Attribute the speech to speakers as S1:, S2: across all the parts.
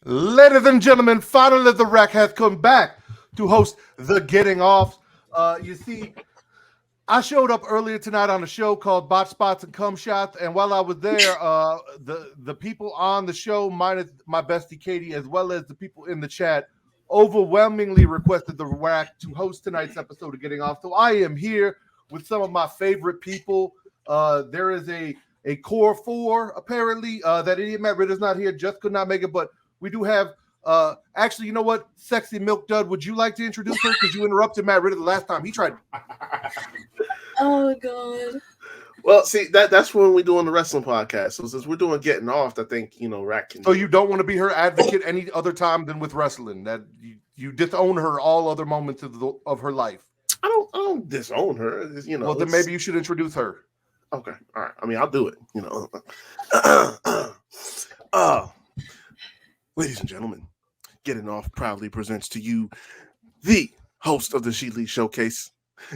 S1: Ladies and gentlemen, finally the Rack has come back to host the Getting Off. You see, I showed up earlier tonight on a show called Botch Spots and Cum Shots, and while I was there, the people on the show, minus my bestie Katie, as well as the people in the chat, overwhelmingly requested the Rack to host tonight's episode of Getting Off. So I am here with some of my favorite people. There is a core four, apparently, that Idiot Matt Ritter's not here, just could not make it, but we do have, actually, you know what? Sexy Milk Dud, would you like to introduce her? Because you interrupted Matt Ritter the last time. He tried.
S2: Oh, God.
S3: Well, see, that's when we're doing the wrestling podcast. So since we're doing Getting Off, I think, Rack can.
S1: So you don't want to be her advocate any other time than with wrestling? That you disown her all other moments of her life?
S3: I don't disown her.
S1: Well, then maybe you should introduce her.
S3: Okay. All right. I mean, I'll do it, Ladies and gentlemen, Getting Off proudly presents to you the host of the She Lee Showcase,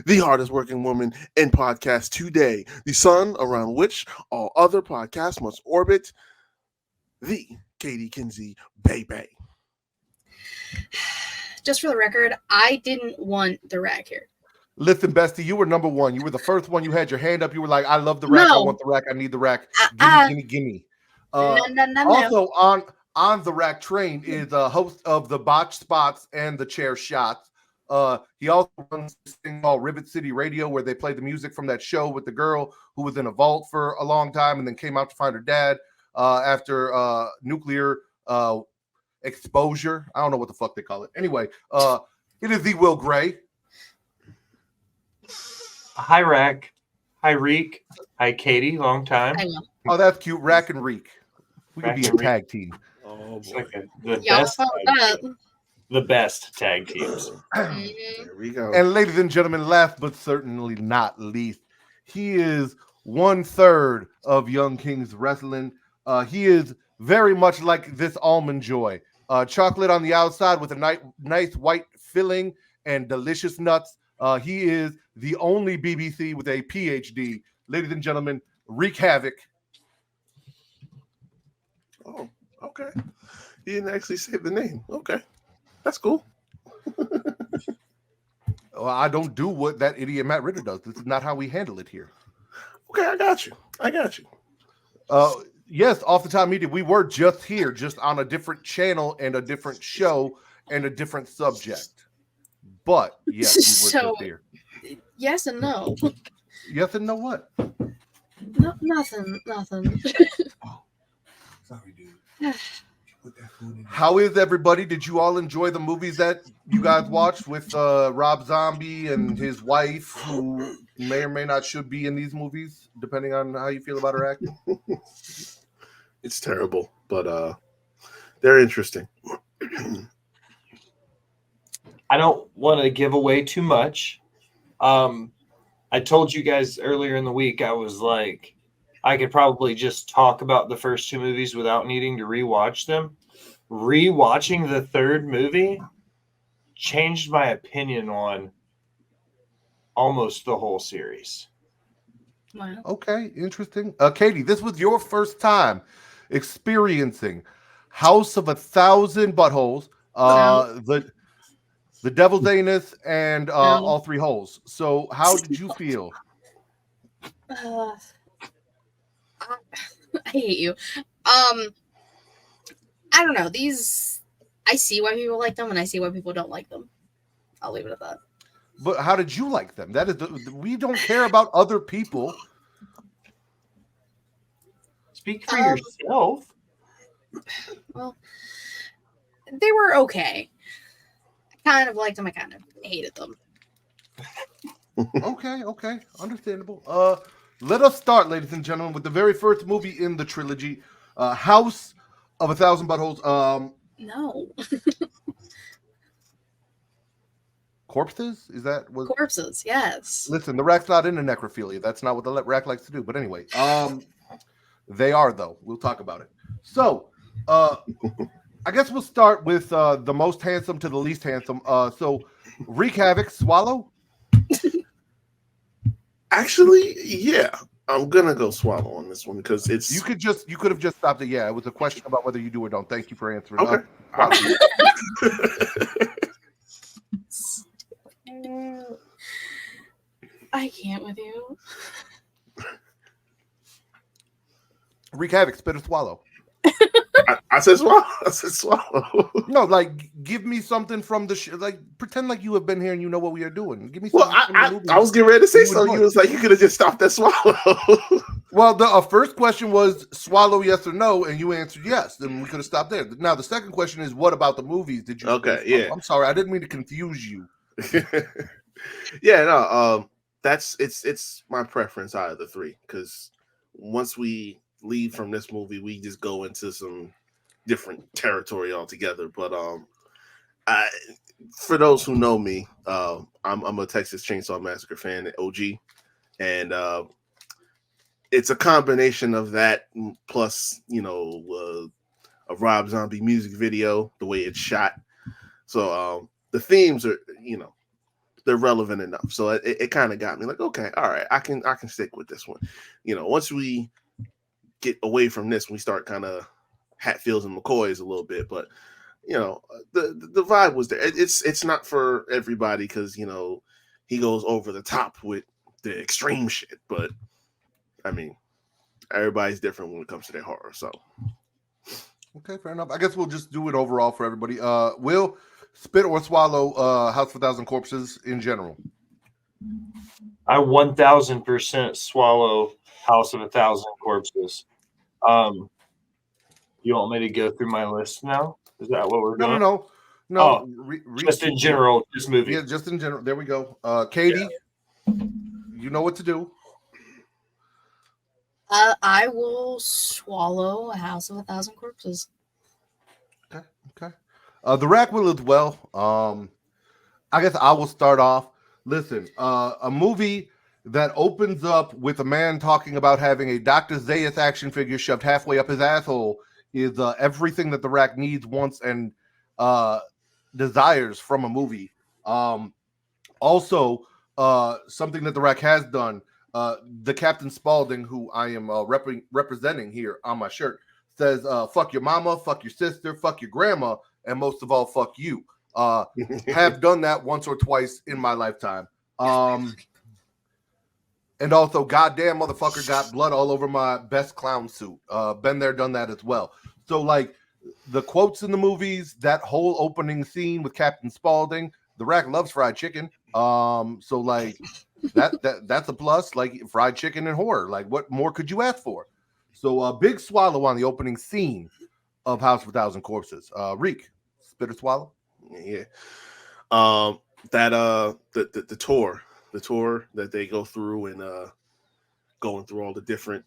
S3: the hardest working woman in podcast today, the sun around which all other podcasts must orbit, the Katie Kinsey Baby.
S2: Just for the record, I didn't want the Rack here.
S1: Listen, Bestie, you were number one. You were the first one. You had your hand up. You were like, I love the Rack.
S2: No.
S1: I want the Rack. I need the Rack. Gimme.
S2: No.
S1: Also, on the Rack train is a host of the Botch Spots and the Chair Shots. He also runs this thing called Rivet City Radio, where they play the music from that show with the girl who was in a vault for a long time and then came out to find her dad after nuclear exposure. I don't know what the fuck they call it. Anyway, it is the Will Gray.
S4: Hi, Rack. Hi, Reek. Hi, Katie. Long time.
S1: Oh, that's cute. Rack and Reek. We could
S4: Rack
S1: be a
S4: and Reek.
S1: tag team.
S3: Oh,
S4: It's
S3: boy.
S4: like
S2: Y'all found that.
S4: the best tag teams.
S3: There we go.
S1: And ladies and gentlemen, last but certainly not least, he is 1/3 of Young Kings Wrestling. He is very much like this Almond Joy. Chocolate on the outside with a nice white filling and delicious nuts. He is the only BBC with a PhD. Ladies and gentlemen, Wreak Havoc.
S3: Oh, okay. He didn't actually say the name. Okay. That's cool.
S1: Well, I don't do what that idiot Matt Ritter does. This is not how we handle it here.
S3: Okay, I got you.
S1: Yes, Off the Top Media, we were just here, just on a different channel and a different show and a different subject. But yes, we were
S2: So-
S1: just here.
S2: Yes and no.
S1: Yes and no what?
S2: No, nothing.
S5: Sorry, dude. Put that food in there.
S1: How is everybody? Did you all enjoy the movies that you guys watched with Rob Zombie and his wife, who may or may not should be in these movies, depending on how you feel about her acting?
S3: It's terrible, but they're interesting.
S4: I don't want to give away too much. I told you guys earlier in the week, I was like, I could probably just talk about the first two movies without needing to rewatch them. Rewatching the third movie changed my opinion on almost the whole series.
S2: Wow.
S1: Okay, interesting. Katie, this was your first time experiencing House of 1,000 Buttholes, the Devil's Anus, and all three holes. So how did you feel?
S2: I hate you. I don't know. These, I see why people like them, and I see why people don't like them. I'll leave it at that.
S1: But how did you like them? That is, we don't care about other people.
S4: Speak for yourself.
S2: Well, they were okay. I kind of liked them. I kind of hated them.
S1: Okay, understandable. Let us start, ladies and gentlemen, with the very first movie in the trilogy, House of 1,000 Buttholes.
S2: No.
S1: Corpses? Is that what?
S2: Corpses, yes.
S1: Listen, the Rack's not into necrophilia. That's not what the Rack likes to do. But anyway, they are, though. We'll talk about it. So, I guess we'll start with the most handsome to the least handsome. So, Wreak Havoc, Swallow?
S3: Actually, yeah. I'm gonna go swallow on this one because it's
S1: You could have just stopped it. Yeah, it was a question about whether you do or don't. Thank you for answering.
S3: okay.
S1: Swallow.
S2: I can't with you.
S1: Wreak havoc, spit or swallow.
S3: I said swallow. I said swallow.
S1: No, like give me something from the like pretend like you have been here and you know what we are doing. Give me
S3: Well,
S1: something from the movie.
S3: I was getting ready to say
S1: you
S3: something.
S1: enjoy.
S3: You was like, you could have just stopped at swallow.
S1: Well, the first question was swallow yes or no, and you answered yes. Then we could have stopped there. Now the second question is what about the movies? Did you?
S3: Okay, yeah.
S1: I'm sorry, I didn't mean to confuse you.
S3: Yeah, no. It's my preference out of the three because once we leave from this movie, we just go into some different territory altogether. But for those who know me, I'm a Texas Chainsaw Massacre fan, OG, and it's a combination of that plus a Rob Zombie music video, the way it's shot. So the themes are they're relevant enough. So it kind of got me like, okay, all right, I can stick with this one. Once we get away from this, we start kind of Hatfields and McCoys a little bit, but the vibe was there. It's not for everybody because he goes over the top with the extreme shit, but I mean everybody's different when it comes to their horror. So
S1: okay, fair enough. I guess we'll just do it overall for everybody. Will spit or swallow House of a Thousand Corpses in general?
S4: I 1000% swallow House of a Thousand Corpses. You want me to go through my list now? Is that what we're doing?
S1: No.
S4: Oh, just in general, this movie.
S1: Yeah, just in general. There we go. Katie, you know what to do.
S2: I will swallow a House of a Thousand Corpses.
S1: Okay. The Rack will as well. I guess I will start off. Listen, a movie that opens up with a man talking about having a Dr. Zayas action figure shoved halfway up his asshole is everything that the Rack needs, wants, and desires from a movie. Also, something that the Rack has done. The Captain Spaulding, who I am representing here on my shirt, says, fuck your mama, fuck your sister, fuck your grandma, and most of all, fuck you. Have done that once or twice in my lifetime. And also, goddamn motherfucker got blood all over my best clown suit. Been there, done that as well. So, like, the quotes in the movies, that whole opening scene with Captain Spaulding, the Rack loves fried chicken. So, like, that's a plus. Like, fried chicken and horror. Like, what more could you ask for? So, a big swallow on the opening scene of House of a Thousand Corpses. Reek, spit or swallow?
S3: Yeah. The tour that they go through and going through all the different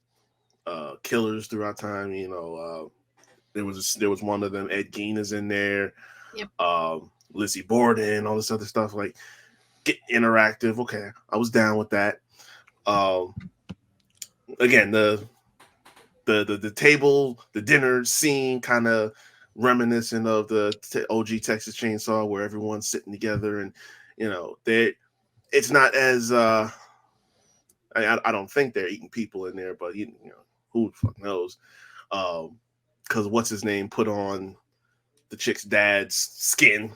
S3: killers throughout time. There was one of them. Ed Gein is in there.
S2: Yep.
S3: Lizzie Borden, all this other stuff. Like, get interactive. Okay, I was down with that. Again, the table, the dinner scene, kind of reminiscent of the OG Texas Chainsaw, where everyone's sitting together, and it's not as I don't think they're eating people in there, but who the fuck knows? Because what's his name put on the chick's dad's skin,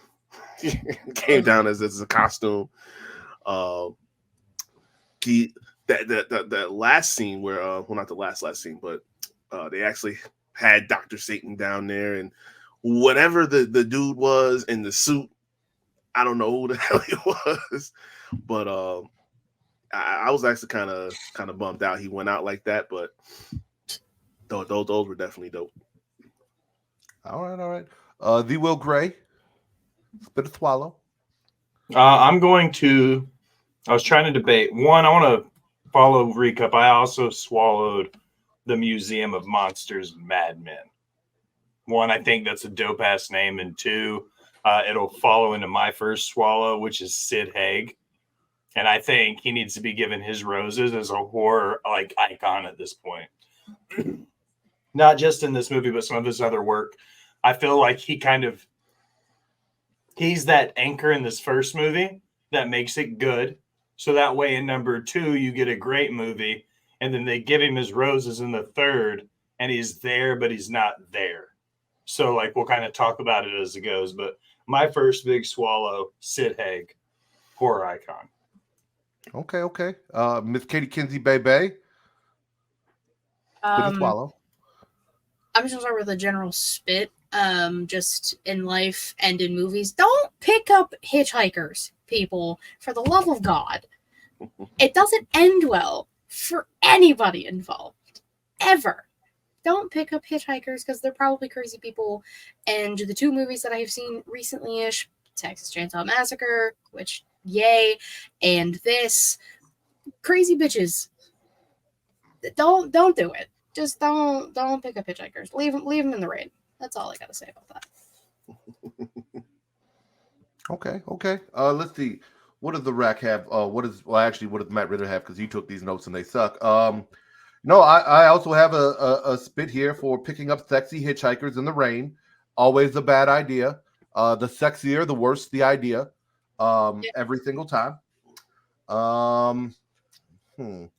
S3: came down as a costume. That last scene where well, not the last scene, but they actually had Dr. Satan down there, and whatever the dude was in the suit, I don't know who the hell he was, but I was actually kind of bummed out he went out like that, but those were definitely dope.
S1: All right. The Will Gray, spit or swallow?
S4: I was trying to debate. One, I want to follow recap. I also swallowed the Museum of Monsters and Madmen. One, I think that's a dope ass name, and two, it'll follow into my first swallow, which is Sid Haig, and I think he needs to be given his roses as a horror icon at this point. Not just in this movie, but some of his other work. I feel like he's that anchor in this first movie that makes it good. So that way in number 2, you get a great movie. and then they give him his roses in the third, and he's there, but he's not there. So, like, we'll kind of talk about it as it goes. But my first big swallow, Sid Haig, horror icon.
S1: Okay. Miss Katie Kinsey Bebe. Big swallow.
S2: I'm just gonna start with a general spit. Just in life and in movies, don't pick up hitchhikers, people. For the love of God, it doesn't end well for anybody involved, ever. Don't pick up hitchhikers because they're probably crazy people. And the 2 movies that I have seen recently-ish, Texas Chainsaw Massacre, which yay, and this, crazy bitches. Don't do it. Just don't pick up hitchhikers. Leave them in the rain. That's all I gotta say about that.
S1: Okay. Let's see. What does the rack have? What does Matt Ritter have? Because he took these notes and they suck. No, I also have a spit here for picking up sexy hitchhikers in the rain. Always a bad idea. The sexier, the worse the idea. Every single time. You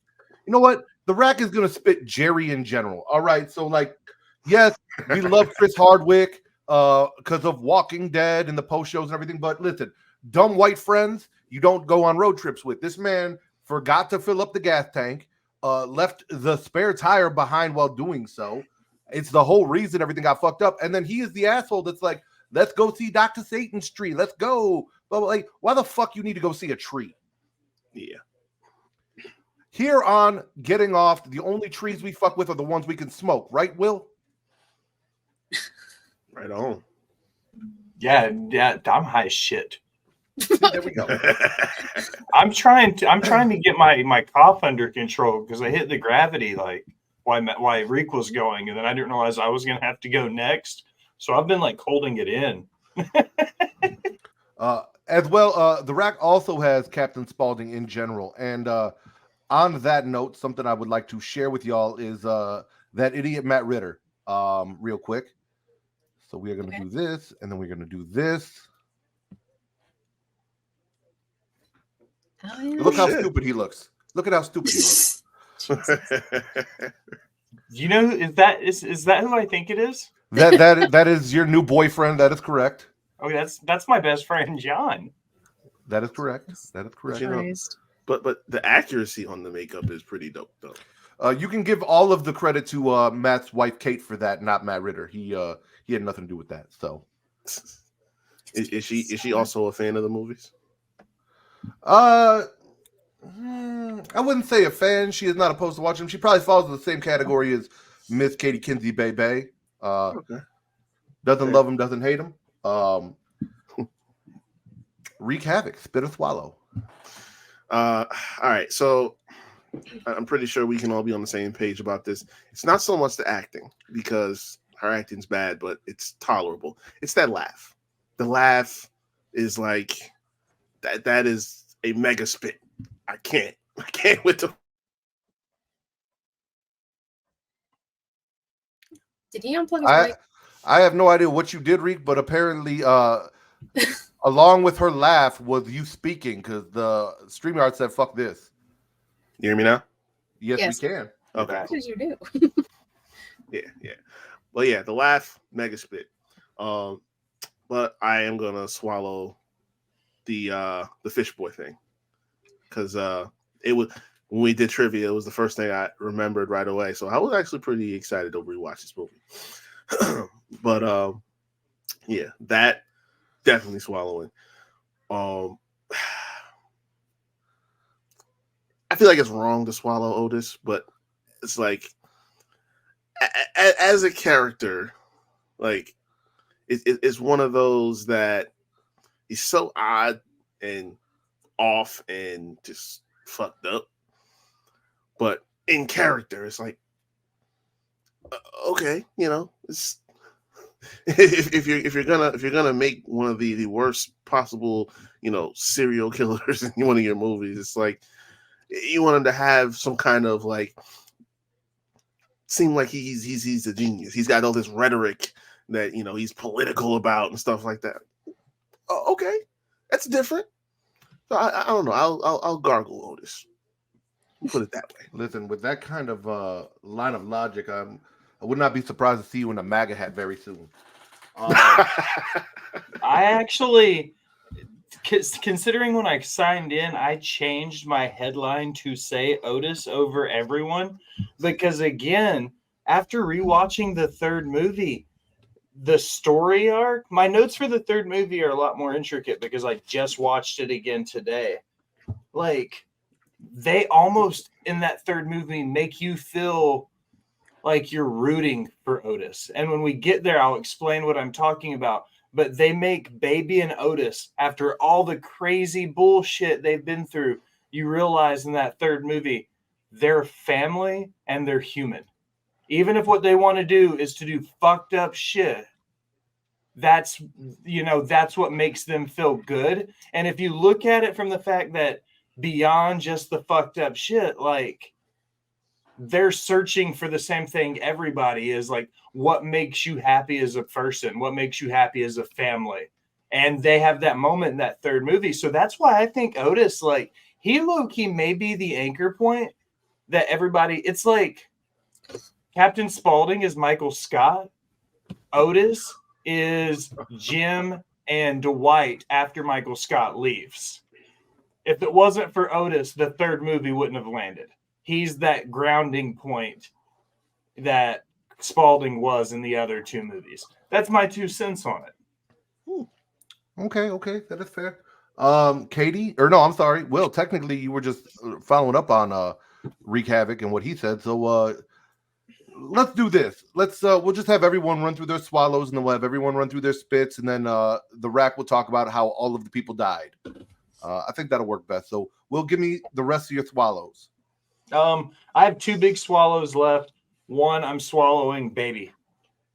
S1: know what? The rack is gonna spit Jerry in general. All right, so like, yes, we love Chris Hardwick because of Walking Dead and the post shows and everything. But listen, dumb white friends you don't go on road trips with. This man forgot to fill up the gas tank. Left the spare tire behind while doing so. It's the whole reason everything got fucked up. And then he is the asshole that's like, let's go see Dr. Satan's tree. Let's go. But like, why the fuck you need to go see a tree?
S3: Yeah.
S1: Here on Getting Off, the only trees we fuck with are the ones we can smoke. Right, Will?
S3: Right on.
S4: Yeah, I'm high as shit.
S1: There we go.
S4: I'm trying to get my cough under control because I hit the gravity like while Reek was going, and then I didn't realize I was gonna have to go next. So I've been like holding it in.
S1: As well, the rack also has Captain Spaulding in general. And on that note, something I would like to share with y'all is that idiot Matt Ritter. Real quick. So we are going to do this, and then we're going to do this.
S2: Oh, yeah.
S1: Look how stupid he looks. Look at how stupid he looks.
S4: You know, is that who I think it is?
S1: That is your new boyfriend. That is correct.
S4: Oh, that's my best friend John.
S1: That is correct. That is correct.
S3: You know, but the accuracy on the makeup is pretty dope, though.
S1: You can give all of the credit to Matt's wife Kate for that, not Matt Ritter. He had nothing to do with that. So,
S3: is she also a fan of the movies?
S1: I wouldn't say a fan. She is not opposed to watching them. She probably falls in the same category as Miss Katie Kinsey Bebe.
S3: Okay.
S1: Doesn't love him, doesn't hate him. Wreak havoc, spit or swallow.
S3: All right, so I'm pretty sure we can all be on the same page about this. It's not so much the acting, because her acting's bad, but it's tolerable. It's that laugh. The laugh is like that is a mega spit. I can't with the.
S2: Did he unplug his mic?
S1: I have no idea what you did, Reek, but apparently along with her laugh was you speaking, because the StreamYard said, fuck this.
S3: You hear me now?
S1: Yes. We can.
S3: Okay.
S2: What did you do?
S3: Yeah. Well, yeah, the laugh, mega spit. But I am gonna swallow the fish boy thing. Because it was when we did trivia, it was the first thing I remembered right away. So I was actually pretty excited to rewatch this movie. But yeah, that definitely swallowing. I feel like it's wrong to swallow Otis, but it's like as a character, like it's one of those that he's so odd and off and just fucked up, but in character, it's like okay, you know, it's if you're gonna make one of the worst possible, you know, serial killers in one of your movies, it's like you want him to have some kind of like seem like he's a genius. He's got all this rhetoric that, you know, he's political about and stuff like that. Okay, that's different. So I don't know. I'll gargle Otis. We'll put it that way.
S1: Listen, with that kind of line of logic, I would not be surprised to see you in a MAGA hat very soon.
S4: I actually, considering when I signed in, I changed my headline to say Otis over everyone because, again, after rewatching the third movie, the story arc, my notes for the third movie are a lot more intricate because I just watched it again today. Like, they almost in that third movie make you feel like you're rooting for Otis. And when we get there, I'll explain what I'm talking about. But they make Baby and Otis, after all the crazy bullshit they've been through, you realize in that third movie, they're family and they're human. Even if what they want to do is to do fucked up shit, that's what makes them feel good. And if you look at it from the fact that beyond just the fucked up shit, like, they're searching for the same thing everybody is, like, what makes you happy as a person, what makes you happy as a family. And they have that moment in that third movie. So that's why I think Otis, like, he low-key may be the anchor point that everybody, it's like Captain Spaulding is Michael Scott, Otis is Jim and Dwight after Michael Scott leaves. If it wasn't for Otis, the third movie wouldn't have landed. He's that grounding point that Spaulding was in the other two movies. That's my 2 cents on it.
S1: Okay, that is fair. Katie, or no, I'm sorry, Will. Technically, you were just following up on Wreak Havoc and what he said. So let's do this. We'll just have everyone run through their swallows, and then we'll have everyone run through their spits, and then the rack will talk about how all of the people died. I think that'll work best. So, Will, give me the rest of your swallows.
S4: I have 2 big swallows left. One, I'm swallowing Baby.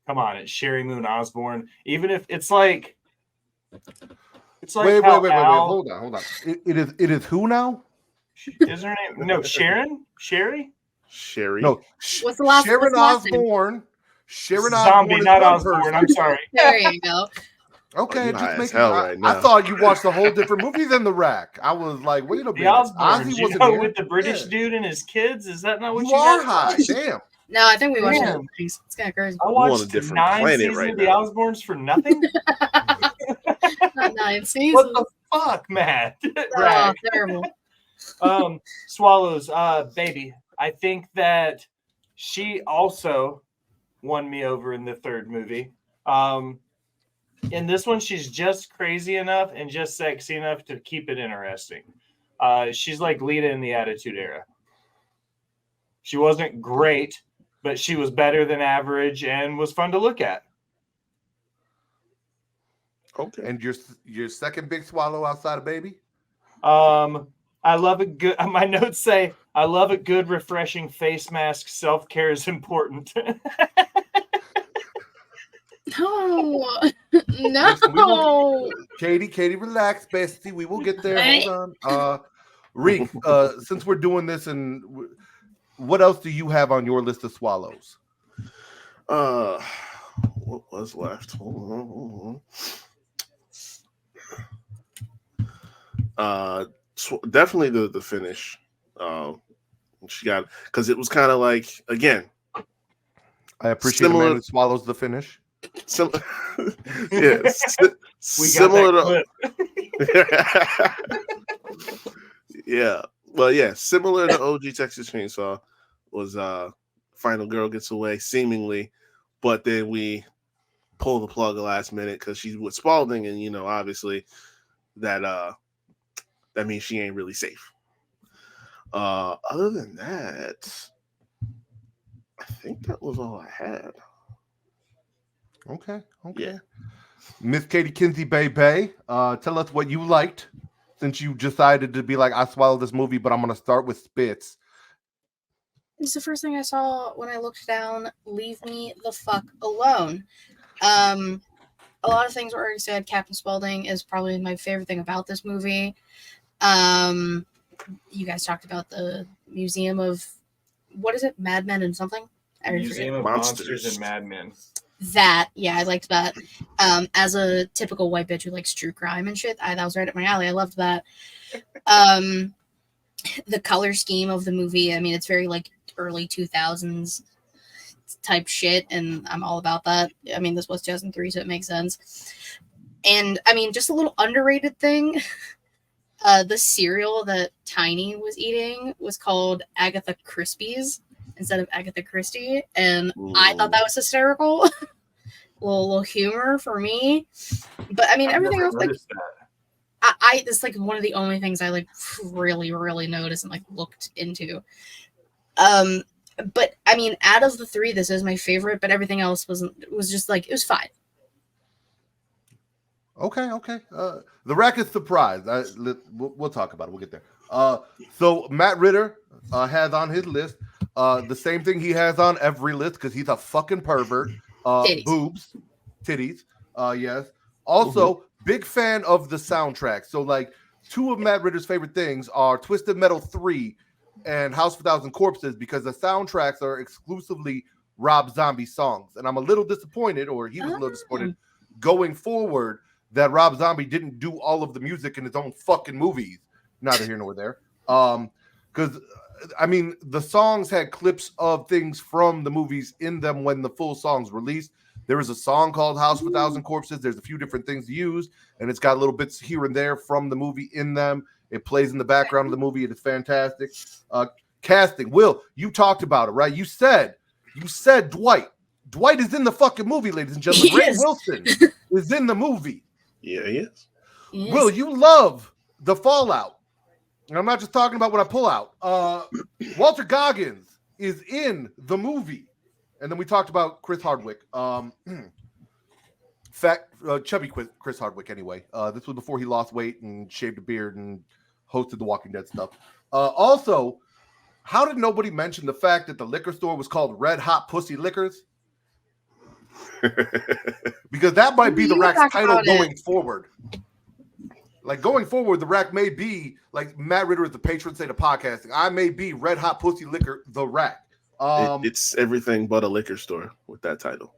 S4: Come on, it's Sherry Moon Osborne. Even if it's like
S1: wait. Hold on. It is who now?
S4: Is her name? No, Sharon? Sherry?
S1: No.
S2: What's the last?
S1: Sharon Osbourne. Sharon
S4: Zombie,
S1: Osbourne,
S4: not Osborne. I'm sorry.
S2: There you go.
S1: Okay,
S3: high
S1: just
S3: as
S1: making.
S3: hell right
S1: I
S3: now.
S1: thought you watched a whole different movie than The Rack. I was like, wait a
S4: The
S1: minute.
S4: Osborne,
S1: Ozzy
S4: you
S1: wasn't
S4: know,
S1: here?
S4: with the British
S1: Yeah.
S4: dude and his kids. Is that not what
S1: You
S4: you
S1: are
S4: guys
S1: high.
S4: watched?
S1: Damn.
S2: No, I think we watched
S4: Damn.
S2: it. It's kind of crazy.
S4: I
S3: on a
S4: watched
S3: different
S4: 9
S3: planet
S4: seasons
S3: right
S4: of The
S3: now.
S4: Osbournes for nothing.
S2: Not 9 seasons.
S4: What the fuck, Matt?
S2: Oh,
S4: Right.
S2: terrible.
S4: Swallows, Baby. I think that she also won me over in the third movie. In this one, she's just crazy enough and just sexy enough to keep it interesting. She's like Lita in the Attitude Era. She wasn't great, but she was better than average and was fun to look at.
S3: Okay.
S1: And your second big swallow outside of Baby?
S4: I love a good. My notes say, "I love a good, refreshing face mask. Self-care is important."
S2: No.
S1: Listen,
S2: No.
S1: Katie, relax, bestie. We will get there.
S2: Hey.
S1: Hold on. Reek, since we're doing this, and what else do you have on your list of swallows?
S3: What was left? Hold on. Definitely the finish. She got, because it was kind of like, again,
S1: I appreciate a man who swallows the finish.
S3: Yeah, similar to yeah. Well, yeah, similar to OG Texas Chainsaw was final girl gets away seemingly, but then we pull the plug the last minute because she's with Spaulding, and obviously that means she ain't really safe. Other than that, I think that was all I had.
S1: Okay.
S3: Yeah.
S1: Miss Katie Kinsey Bay, tell us what you liked since you decided to be like, I swallowed this movie, but I'm going to start with spits.
S2: It's the first thing I saw when I looked down. Leave me the fuck alone. A lot of things were already said. Captain Spaulding is probably my favorite thing about this movie. You guys talked about the Museum of, what is it? Mad Men and something? I already
S4: Museum
S2: forget.
S4: of
S3: Monsters.
S4: Monsters and Madmen.
S2: That, yeah, I liked that. As a typical white bitch who likes true crime and shit, that was right up my alley. I loved that. the color scheme of the movie. I mean, it's very like early 2000s type shit, and I'm all about that. I mean, this was 2003, so it makes sense. And I mean, just a little underrated thing. The cereal that Tiny was eating was called Agatha Crispies instead of Agatha Christie, and I thought that was hysterical. little humor for me, but I mean, everything else like I it's like one of the only things I like really noticed and like looked into. But I mean, out of the three, this is my favorite, but everything else was just like, it was fine.
S1: Okay. The Rack is surprised. We'll talk about it. We'll get there. So Matt Ritter has on his list the same thing he has on every list because he's a fucking pervert.
S2: Titties.
S1: Boobs, titties. Yes. Also, big fan of the soundtrack. So like, two of Matt Ritter's favorite things are Twisted Metal 3 and House of a Thousand Corpses because the soundtracks are exclusively Rob Zombie songs. And I'm a little disappointed, or he was a little disappointed going forward, that Rob Zombie didn't do all of the music in his own fucking movies. Neither here nor there. Because, I mean, the songs had clips of things from the movies in them when the full song's released. There is a song called House of a Thousand Corpses. There's a few different things used, and it's got little bits here and there from the movie in them. It plays in the background of the movie. It is fantastic. Casting. Will, you talked about it, right? You said Dwight. Dwight is in the fucking movie, ladies and gentlemen. Ray Wilson is in the movie.
S3: Yeah, he is.
S2: Yes.
S1: Will, you love the Fallout. And I'm not just talking about when I pull out. Walter Goggins is in the movie. And then we talked about Chris Hardwick. Chubby Chris Hardwick, anyway. This was before he lost weight and shaved a beard and hosted the Walking Dead stuff. Also, how did nobody mention the fact that the liquor store was called Red Hot Pussy Liquors? Because that might be the Rack's title going forward. Like going forward, the Rack may be like Matt Ritter is the patron saint of podcasting. I may be Red Hot Pussy Liquor, the Rack.
S3: It's everything but a liquor store with that title.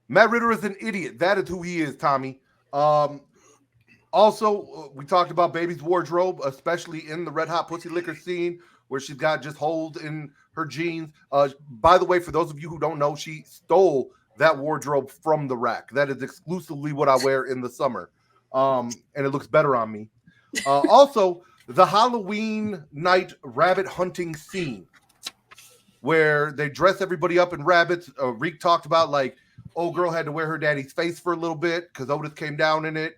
S1: Matt Ritter is an idiot. That is who he is, Tommy. Also, we talked about Baby's wardrobe, especially in the Red Hot Pussy Liquor scene where she's got just holes in her jeans. By the way, for those of you who don't know, she stole that wardrobe from the Rack. That is exclusively what I wear in the summer. And it looks better on me. Also, the Halloween night rabbit hunting scene where they dress everybody up in rabbits. Reek talked about like, old girl had to wear her daddy's face for a little bit because Otis came down in it.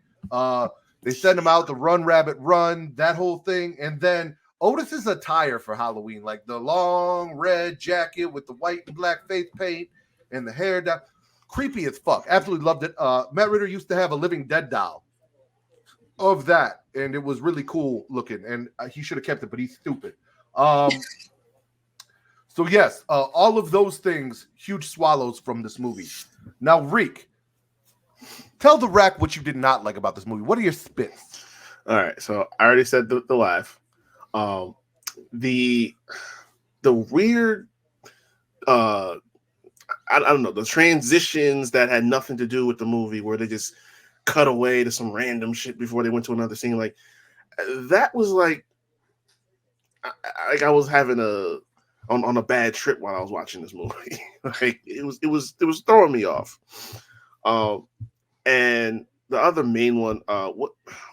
S1: They send him out to run, rabbit, run, that whole thing. And then Otis's attire for Halloween, like the long red jacket with the white and black face paint and the hair down. Creepy as fuck. Absolutely loved it. Matt Ritter used to have a Living Dead doll of that, and it was really cool looking. And he should have kept it, but he's stupid. So yes, all of those things, huge swallows from this movie. Now, Reek, tell the Rack what you did not like about this movie. What are your spits?
S3: All right, so I already said the laugh. The weird, I don't know, the transitions that had nothing to do with the movie, where they just cut away to some random shit before they went to another scene. Like that was like I was having on a bad trip while I was watching this movie. Like it was throwing me off. And the other main one,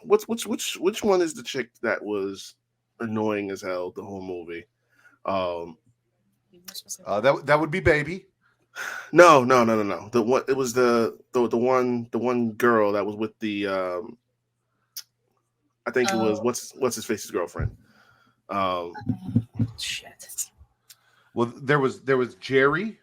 S3: which one is the chick that was annoying as hell the whole movie?
S1: That would be Baby.
S3: No. The one, it was the one girl that was with the I think it was what's his face's girlfriend.
S2: Shit.
S1: Well, there was Jerry,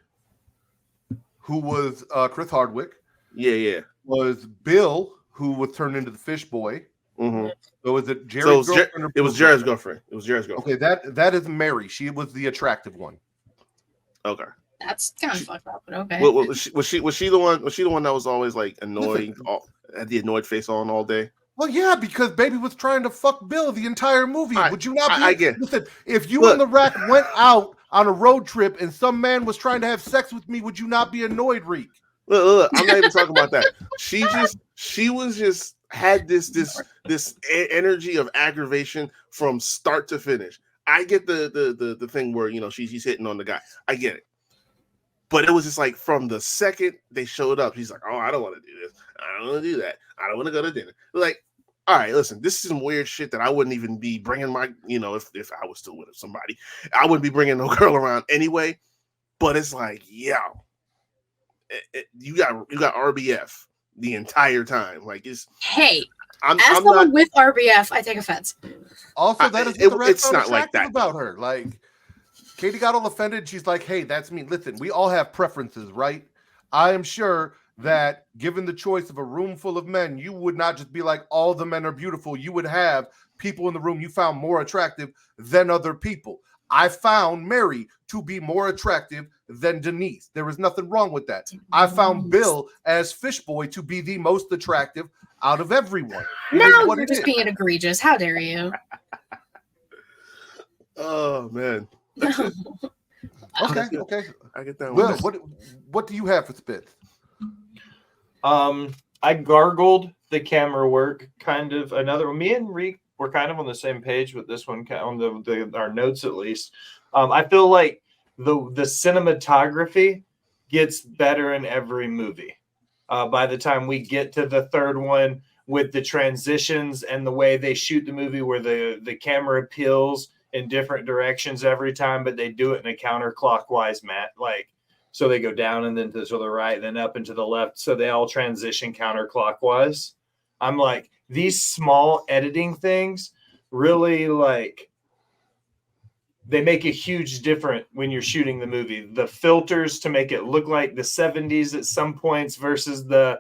S1: who was Chris Hardwick.
S3: Yeah.
S1: Was Bill, who was turned into the fish boy.
S3: Mm-hmm.
S1: So was it Jerry's girlfriend?
S3: It was Jerry's girlfriend. It was Jerry's girlfriend.
S1: Okay, that is Mary. She was the attractive one.
S3: Okay.
S2: That's kind of fucked up, but okay.
S3: Was she the one? Was she the one that was always like annoyed, had the annoyed face on all day?
S1: Well, yeah, because Baby was trying to fuck Bill the entire movie. Would you not be?
S3: I get.
S1: Listen, if you and the Rack went out on a road trip and some man was trying to have sex with me, would you not be annoyed, Reek?
S3: Look, I'm not even talking about that. She was just had this energy of aggravation from start to finish. I get the thing where she's hitting on the guy. I get it. But it was just like from the second they showed up, he's like, "Oh, I don't want to do this. I don't want to do that. I don't want to go to dinner." Like, all right, listen, this is some weird shit that I wouldn't even be bringing my, if I was still with somebody, I wouldn't be bringing no girl around anyway. But it's like, yo, you got RBF the entire time. Like,
S2: Hey,
S3: I'm
S2: someone
S3: not
S2: with RBF, I take offense.
S1: Also, that is what the rest
S3: it's not like that
S1: about her. Like, Katie got all offended. She's like, "Hey, that's me. Listen, we all have preferences, right? I am sure that given the choice of a room full of men, you would not just be like, all the men are beautiful. You would have people in the room you found more attractive than other people. I found Mary to be more attractive than Denise. There is nothing wrong with that. I found Bill as Fishboy to be the most attractive out of everyone. It is
S2: Now
S1: what
S2: you're
S1: it
S2: just
S1: is.
S2: being egregious. How dare you?
S3: Oh man.
S1: Okay.
S3: I get that
S1: Will,
S3: one.
S1: what do you have for spits?
S4: I gargled the camera work, kind of. Another me and Reek were kind of on the same page with this one on our notes at least. I feel like the cinematography gets better in every movie. By the time we get to the third one, with the transitions and the way they shoot the movie, where the camera peels in different directions every time, but they do it in a counterclockwise so they go down and then to the right, then up and to the left. So they all transition counterclockwise. I'm like, these small editing things really they make a huge difference when you're shooting the movie. The filters to make it look like the 70s at some points versus the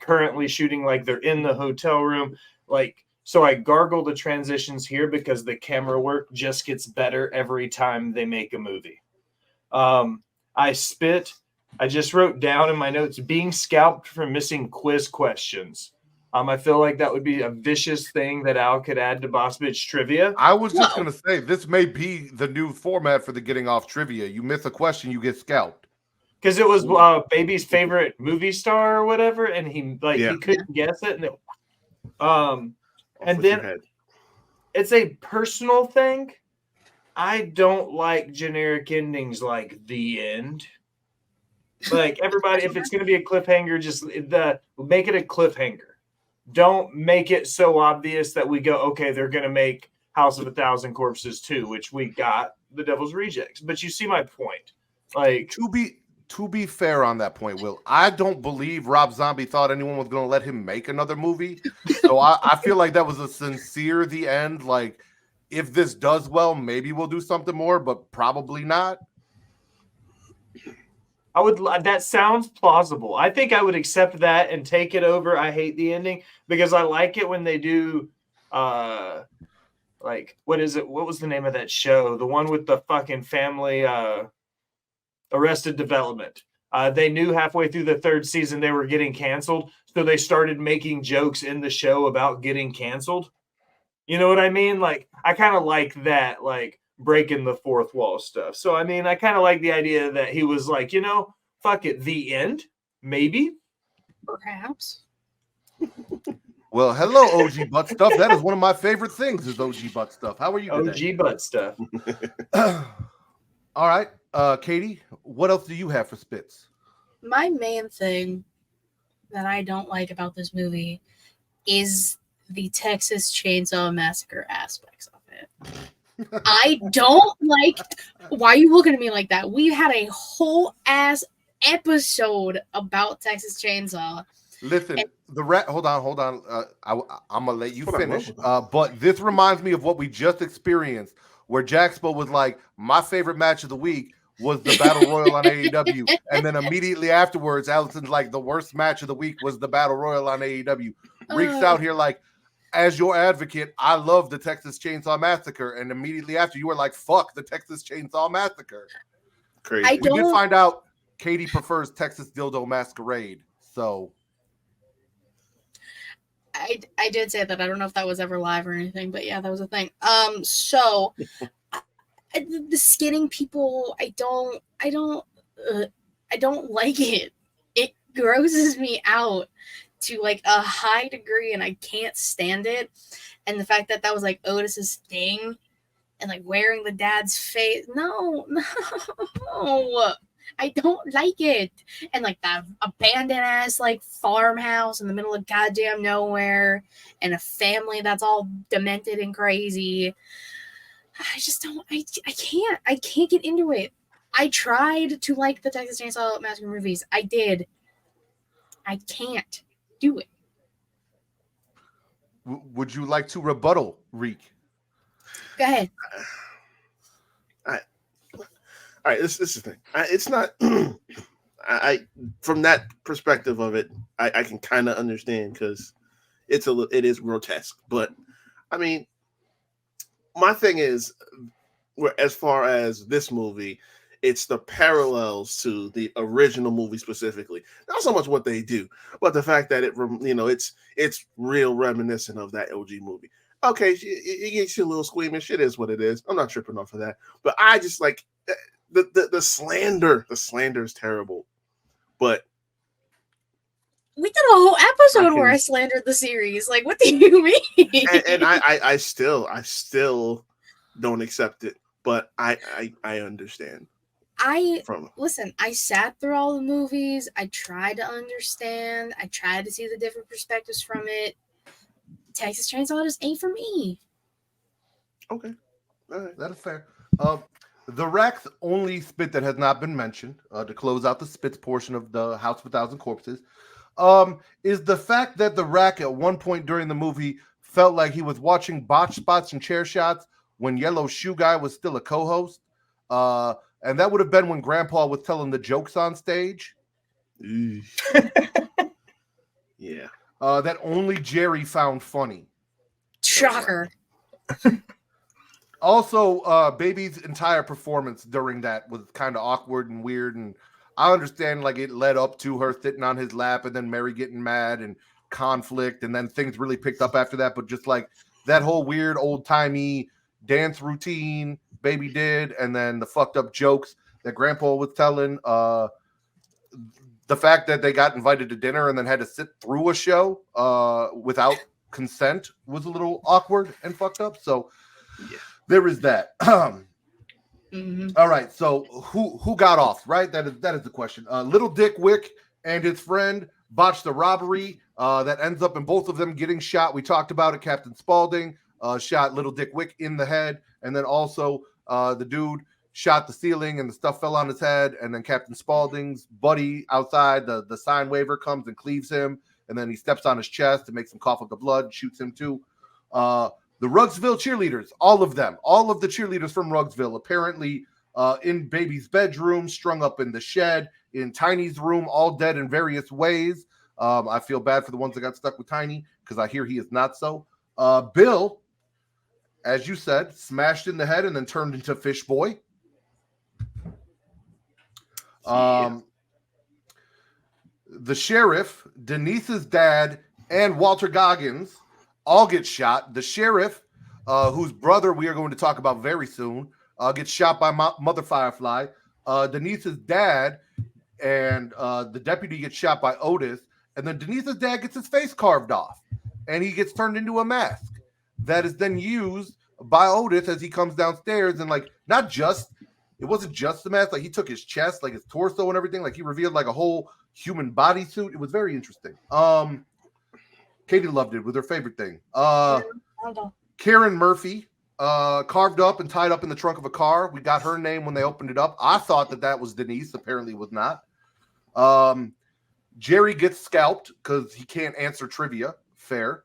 S4: currently shooting like they're in the hotel room. So I gargle the transitions here because the camera work just gets better every time they make a movie. I just wrote down in my notes, being scalped for missing quiz questions. I feel like that would be a vicious thing that Al could add to Boss Bitch Trivia.
S1: I was just going to say, this may be the new format for the Getting Off Trivia. You miss a question, you get scalped.
S4: Because it was Baby's favorite movie star or whatever, and he couldn't guess it. And then it's a personal thing. I don't like generic endings like the end. Like, everybody, if it's going to be a cliffhanger, just make it a cliffhanger. Don't make it so obvious that we go, okay, they're going to make House of 1,000 Corpses 2, which we got The Devil's Rejects. But you see my point. Like,
S1: to be fair on that point, Will, I don't believe Rob Zombie thought anyone was going to let him make another movie. So I feel like that was a sincere the end. Like, if this does well, maybe we'll do something more, but probably not.
S4: That sounds plausible. I think I would accept that and take it over. I hate the ending because I like it when they do, what is it? What was the name of that show? The one with the fucking family, Arrested Development. They knew halfway through the third season they were getting canceled, so they started making jokes in the show about getting canceled. You know what I mean? Like, I kind of like that, breaking the fourth wall stuff. So, I mean, I kind of like the idea that he was like, fuck it, the end, maybe.
S2: Perhaps.
S1: Well, hello, OG Butt Stuff. That is one of my favorite things is OG Butt Stuff. How are you today?
S4: OG Butt Stuff.
S1: All right. Katie, what else do you have for spits?
S2: My main thing that I don't like about this movie is the Texas Chainsaw Massacre aspects of it. I don't like. Why are you looking at me like that? We had a whole ass episode about Texas Chainsaw.
S1: Listen, hold on. I'm gonna let you finish. But this reminds me of what we just experienced, where Jaxpo was like, "My favorite match of the week was the Battle Royal on AEW," and then immediately afterwards, Allison's like, "The worst match of the week was the Battle Royal on AEW." Reeks out here like, as your advocate, I love the Texas Chainsaw Massacre, and immediately after, you were like, "Fuck the Texas Chainsaw Massacre."
S3: Crazy.
S1: We did find out Katie prefers Texas Dildo Masquerade, so
S2: I did say that. I don't know if that was ever live or anything, but yeah, that was a thing. So the skinning people, I don't like it. It grosses me out. to like a high degree, and I can't stand it. And the fact that that was like Otis's thing, and like wearing the dad's face. No, no, I don't like it. And like that abandoned ass like farmhouse in the middle of goddamn nowhere, and a family that's all demented and crazy. I just don't. I can't get into it. I tried to like the Texas Chainsaw Massacre movies. I did. I can't do it.
S1: Would you like to rebuttal, Reek?
S2: Go ahead.
S3: All right, this is the thing. It's not. I from that perspective of it, I can kind of understand because it is grotesque. But I mean, my thing is, as far as this movie, it's the parallels to the original movie specifically. Not so much what they do, but the fact that it's real reminiscent of that OG movie. Okay, it gets you a little squeamish. It is what it is. I'm not tripping off of that. But I just like the slander. The slander is terrible. But
S2: We did a whole episode where I slandered the series. Like, what do you mean?
S3: and I still don't accept it. But I understand.
S2: Listen, I sat through all the movies. I tried to understand. I tried to see the different perspectives from it. Texas Chainsaw just ain't for me.
S3: Okay. All right.
S1: That is fair. The Rack's only spit that has not been mentioned to close out the spits portion of the House of a Thousand Corpses is the fact that the Rack at one point during the movie felt like he was watching Botch Spots and Chair Shots when Yellow Shoe Guy was still a co-host. And that would have been when Grandpa was telling the jokes on stage.
S3: Yeah.
S1: That only Jerry found funny.
S2: Shocker.
S1: Also, Baby's entire performance during that was kind of awkward and weird. And I understand like it led up to her sitting on his lap and then Mary getting mad and conflict. And then things really picked up after that. But just like that whole weird old-timey dance routine Baby did, and then the fucked up jokes that Grandpa was telling, the fact that they got invited to dinner and then had to sit through a show without consent was a little awkward and fucked up. So
S3: yeah,
S1: there is that.
S2: Mm-hmm.
S1: All right, so who got off, right? That is the question. Little Dick Wick and his friend botched the robbery that ends up in both of them getting shot. We talked about it. Captain Spaulding shot Little Dick Wick in the head, and then also the dude shot the ceiling and the stuff fell on his head, and then Captain Spaulding's buddy outside, the sign waver comes and cleaves him, and then he steps on his chest and makes him cough up the blood, shoots him too. The Rugsville cheerleaders, all of the cheerleaders from Rugsville, apparently in Baby's bedroom, strung up in the shed, in Tiny's room, all dead in various ways. I feel bad for the ones that got stuck with Tiny, because I hear he is not so. Bill, as you said, smashed in the head and then turned into Fish Boy. The sheriff, Denise's dad, and Walter Goggins all get shot. The sheriff, whose brother we are going to talk about very soon, gets shot by Mother Firefly. Denise's dad and the deputy gets shot by Otis. And then Denise's dad gets his face carved off. And he gets turned into a mask that is then used by Otis as he comes downstairs. And like, it wasn't just the mask. Like he took his chest, like his torso and everything. Like he revealed like a whole human bodysuit. It was very interesting. Katie loved it. With her favorite thing. Karen Murphy, carved up and tied up in the trunk of a car. We got her name when they opened it up. I thought that was Denise. Apparently it was not. Jerry gets scalped because he can't answer trivia. Fair.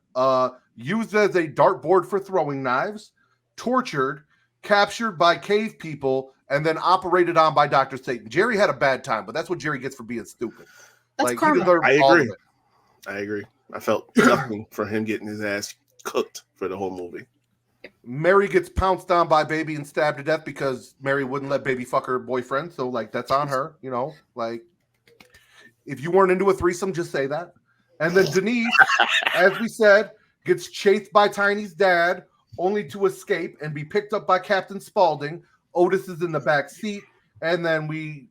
S1: Used as a dartboard for throwing knives. Tortured. Captured by cave people. And then operated on by Dr. Satan. Jerry had a bad time, but that's what Jerry gets for being stupid.
S2: That's karma.
S3: I agree. I felt nothing for him getting his ass cooked for the whole movie.
S1: Mary gets pounced on by Baby and stabbed to death because Mary wouldn't let Baby fuck her boyfriend. So, like, that's on her, you know? Like, if you weren't into a threesome, just say that. And then Denise, as we said, gets chased by Tiny's dad, only to escape and be picked up by Captain Spaulding. Otis is in the back seat, and then we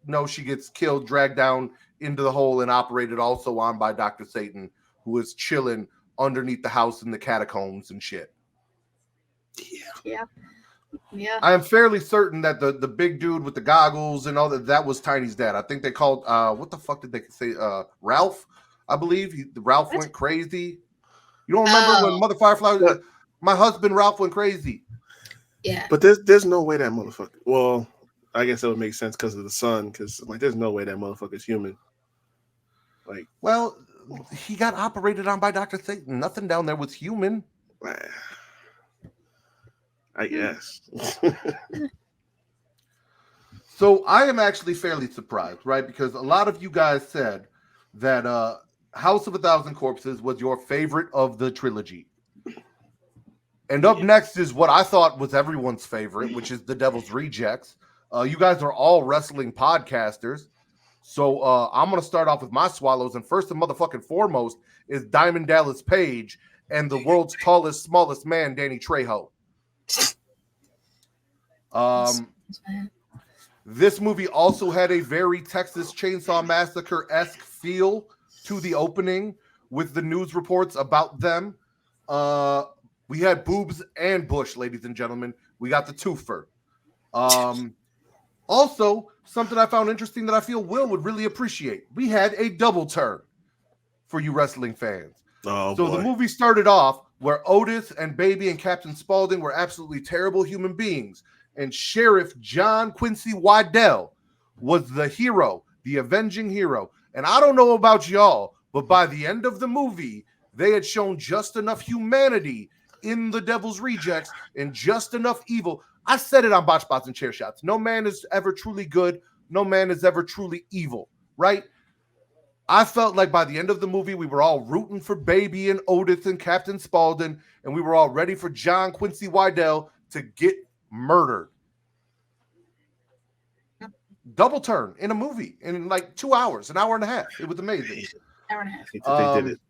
S1: know she gets killed, dragged down into the hole and operated also on by Dr. Satan, who is chilling underneath the house in the catacombs and shit.
S2: Yeah.
S1: I am fairly certain that the big dude with the goggles and all that was Tiny's dad. I think they called what the fuck did they say? Ralph, I believe. Ralph went crazy. You don't remember when Mother Firefly? My husband Ralph went crazy.
S2: Yeah.
S3: But there's no way that motherfucker. Well, I guess it would make sense because of the sun. Because like, there's no way that motherfucker's human. Like,
S1: well, he got operated on by Dr. Satan. Nothing down there was human.
S3: I guess.
S1: So I am actually fairly surprised, right? Because a lot of you guys said that House of a Thousand Corpses was your favorite of the trilogy. And up next is what I thought was everyone's favorite, which is The Devil's Rejects. You guys are all wrestling podcasters. So I'm going to start off with my swallows. And first and motherfucking foremost is Diamond Dallas Page and the world's tallest, smallest man, Danny Trejo. This movie also had a very Texas Chainsaw Massacre-esque feel to the opening with the news reports about them. We had boobs and bush, ladies and gentlemen. We got the twofer. Also, something I found interesting that I feel Will would really appreciate. We had a double turn for you wrestling fans.
S3: Oh,
S1: so
S3: boy.
S1: The movie started off where Otis and Baby and Captain Spaulding were absolutely terrible human beings. And Sheriff John Quincy Waddell was the hero, the avenging hero. And I don't know about y'all, but by the end of the movie, they had shown just enough humanity in the Devil's Rejects and just enough evil. I said it on Botch Spots and Chair Shots. No man is ever truly good. No man is ever truly evil, right? I felt like by the end of the movie, we were all rooting for Baby and Otis and Captain Spaulding, and we were all ready for John Quincy Waddell to get murdered. Double turn in a movie in like 2 hours, an hour and a half. It was amazing.
S2: Hour and a half.
S3: They did it.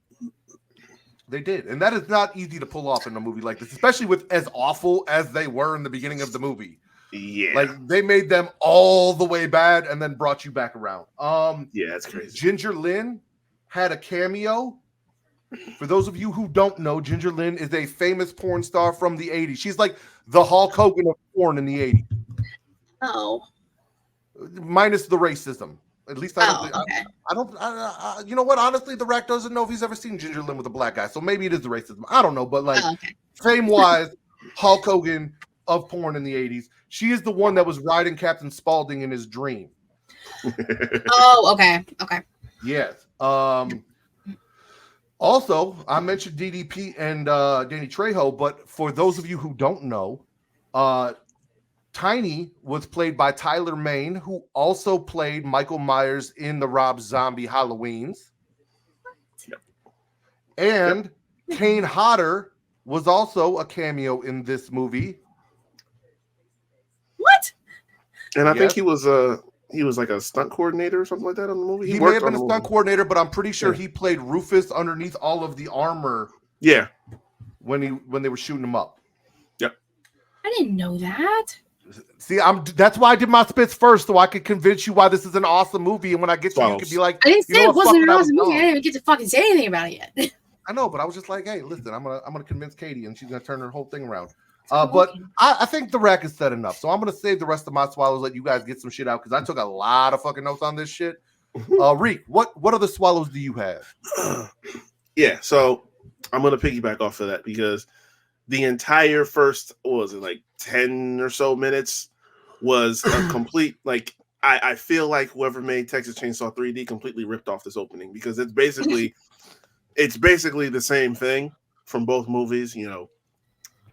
S1: They did. And that is not easy to pull off in a movie like this, especially with as awful as they were in the beginning of the movie.
S3: Yeah.
S1: Like they made them all the way bad and then brought you back around.
S3: Yeah, that's crazy.
S1: Ginger Lynn had a cameo. For those of you who don't know, Ginger Lynn is a famous porn star from the 80s. She's like the Hulk Hogan of porn in the 80s.
S2: Oh.
S1: Minus the racism. At least I don't.
S2: Okay.
S1: I don't. You know what? Honestly, The Rack doesn't know if he's ever seen Ginger Lynn with a black guy, so maybe it is the racism. I don't know, but like fame-wise, Hulk Hogan of porn in the '80s. She is the one that was riding Captain Spaulding in his dream.
S2: Oh, okay.
S1: Yes. Also, I mentioned DDP and Danny Trejo, but for those of you who don't know, Tiny was played by Tyler Mane, who also played Michael Myers in the Rob Zombie Halloweens.
S3: Yep.
S1: And Kane Hodder was also a cameo in this movie.
S2: What?
S3: And I think he was like a stunt coordinator or something like that on the movie.
S1: He may have been a stunt coordinator, but I'm pretty sure he played Rufus underneath all of the armor.
S3: Yeah.
S1: When they were shooting him up.
S3: Yep.
S2: I didn't know that.
S1: See, that's why I did my spits first, so I could convince you why this is an awesome movie. And when I get you, you could be like,
S2: I didn't say it wasn't an awesome movie.
S1: Wrong.
S2: I didn't even get to fucking say anything about it yet.
S1: I know, but I was just like, hey, listen, I'm gonna convince Katie, and she's gonna turn her whole thing around. But I think the rack is set enough, so I'm gonna save the rest of my swallows. Let you guys get some shit out because I took a lot of fucking notes on this shit. Reek, what other swallows do you have?
S3: Yeah, so I'm gonna piggyback off of that because the entire first, what was it, like 10 or so minutes was a complete, like, I feel like whoever made Texas Chainsaw 3D completely ripped off this opening because it's basically the same thing from both movies. You know,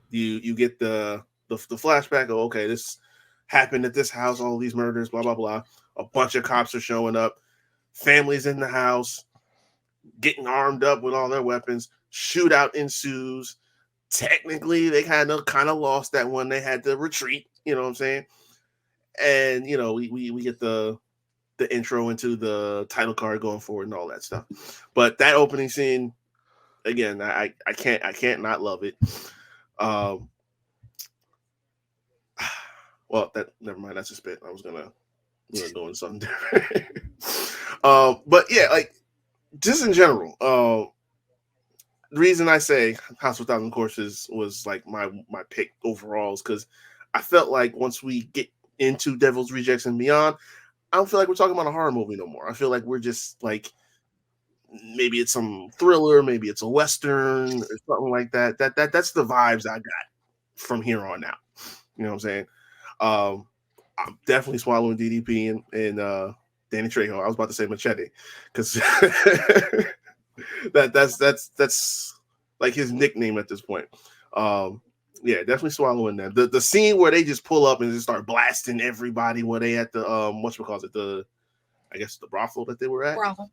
S3: you get the flashback of, okay, this happened at this house, all these murders, blah, blah, blah. A bunch of cops are showing up, families in the house, getting armed up with all their weapons, shootout ensues. Technically, they kind of lost that one. They had to retreat, you know what I'm saying? And, you know, we get the intro into the title card going forward and all that stuff. But that opening scene, again, I can't not love it. Well, that never mind. That's a spit. I was gonna doing something different. But yeah, like just in general, the reason I say House of 1,000 Corpses was like my pick overall is because I felt like once we get into Devil's Rejects and beyond, I don't feel like we're talking about a horror movie no more. I feel like we're just like maybe it's some thriller, maybe it's a western or something like that. That's the vibes I got from here on out. You know what I'm saying? I'm definitely swallowing DDP and Danny Trejo. I was about to say Machete because that's like his nickname at this point. Yeah, definitely swallowing them. The scene where they just pull up and just start blasting everybody when they at the I guess the brothel that they were at.
S2: Brothel.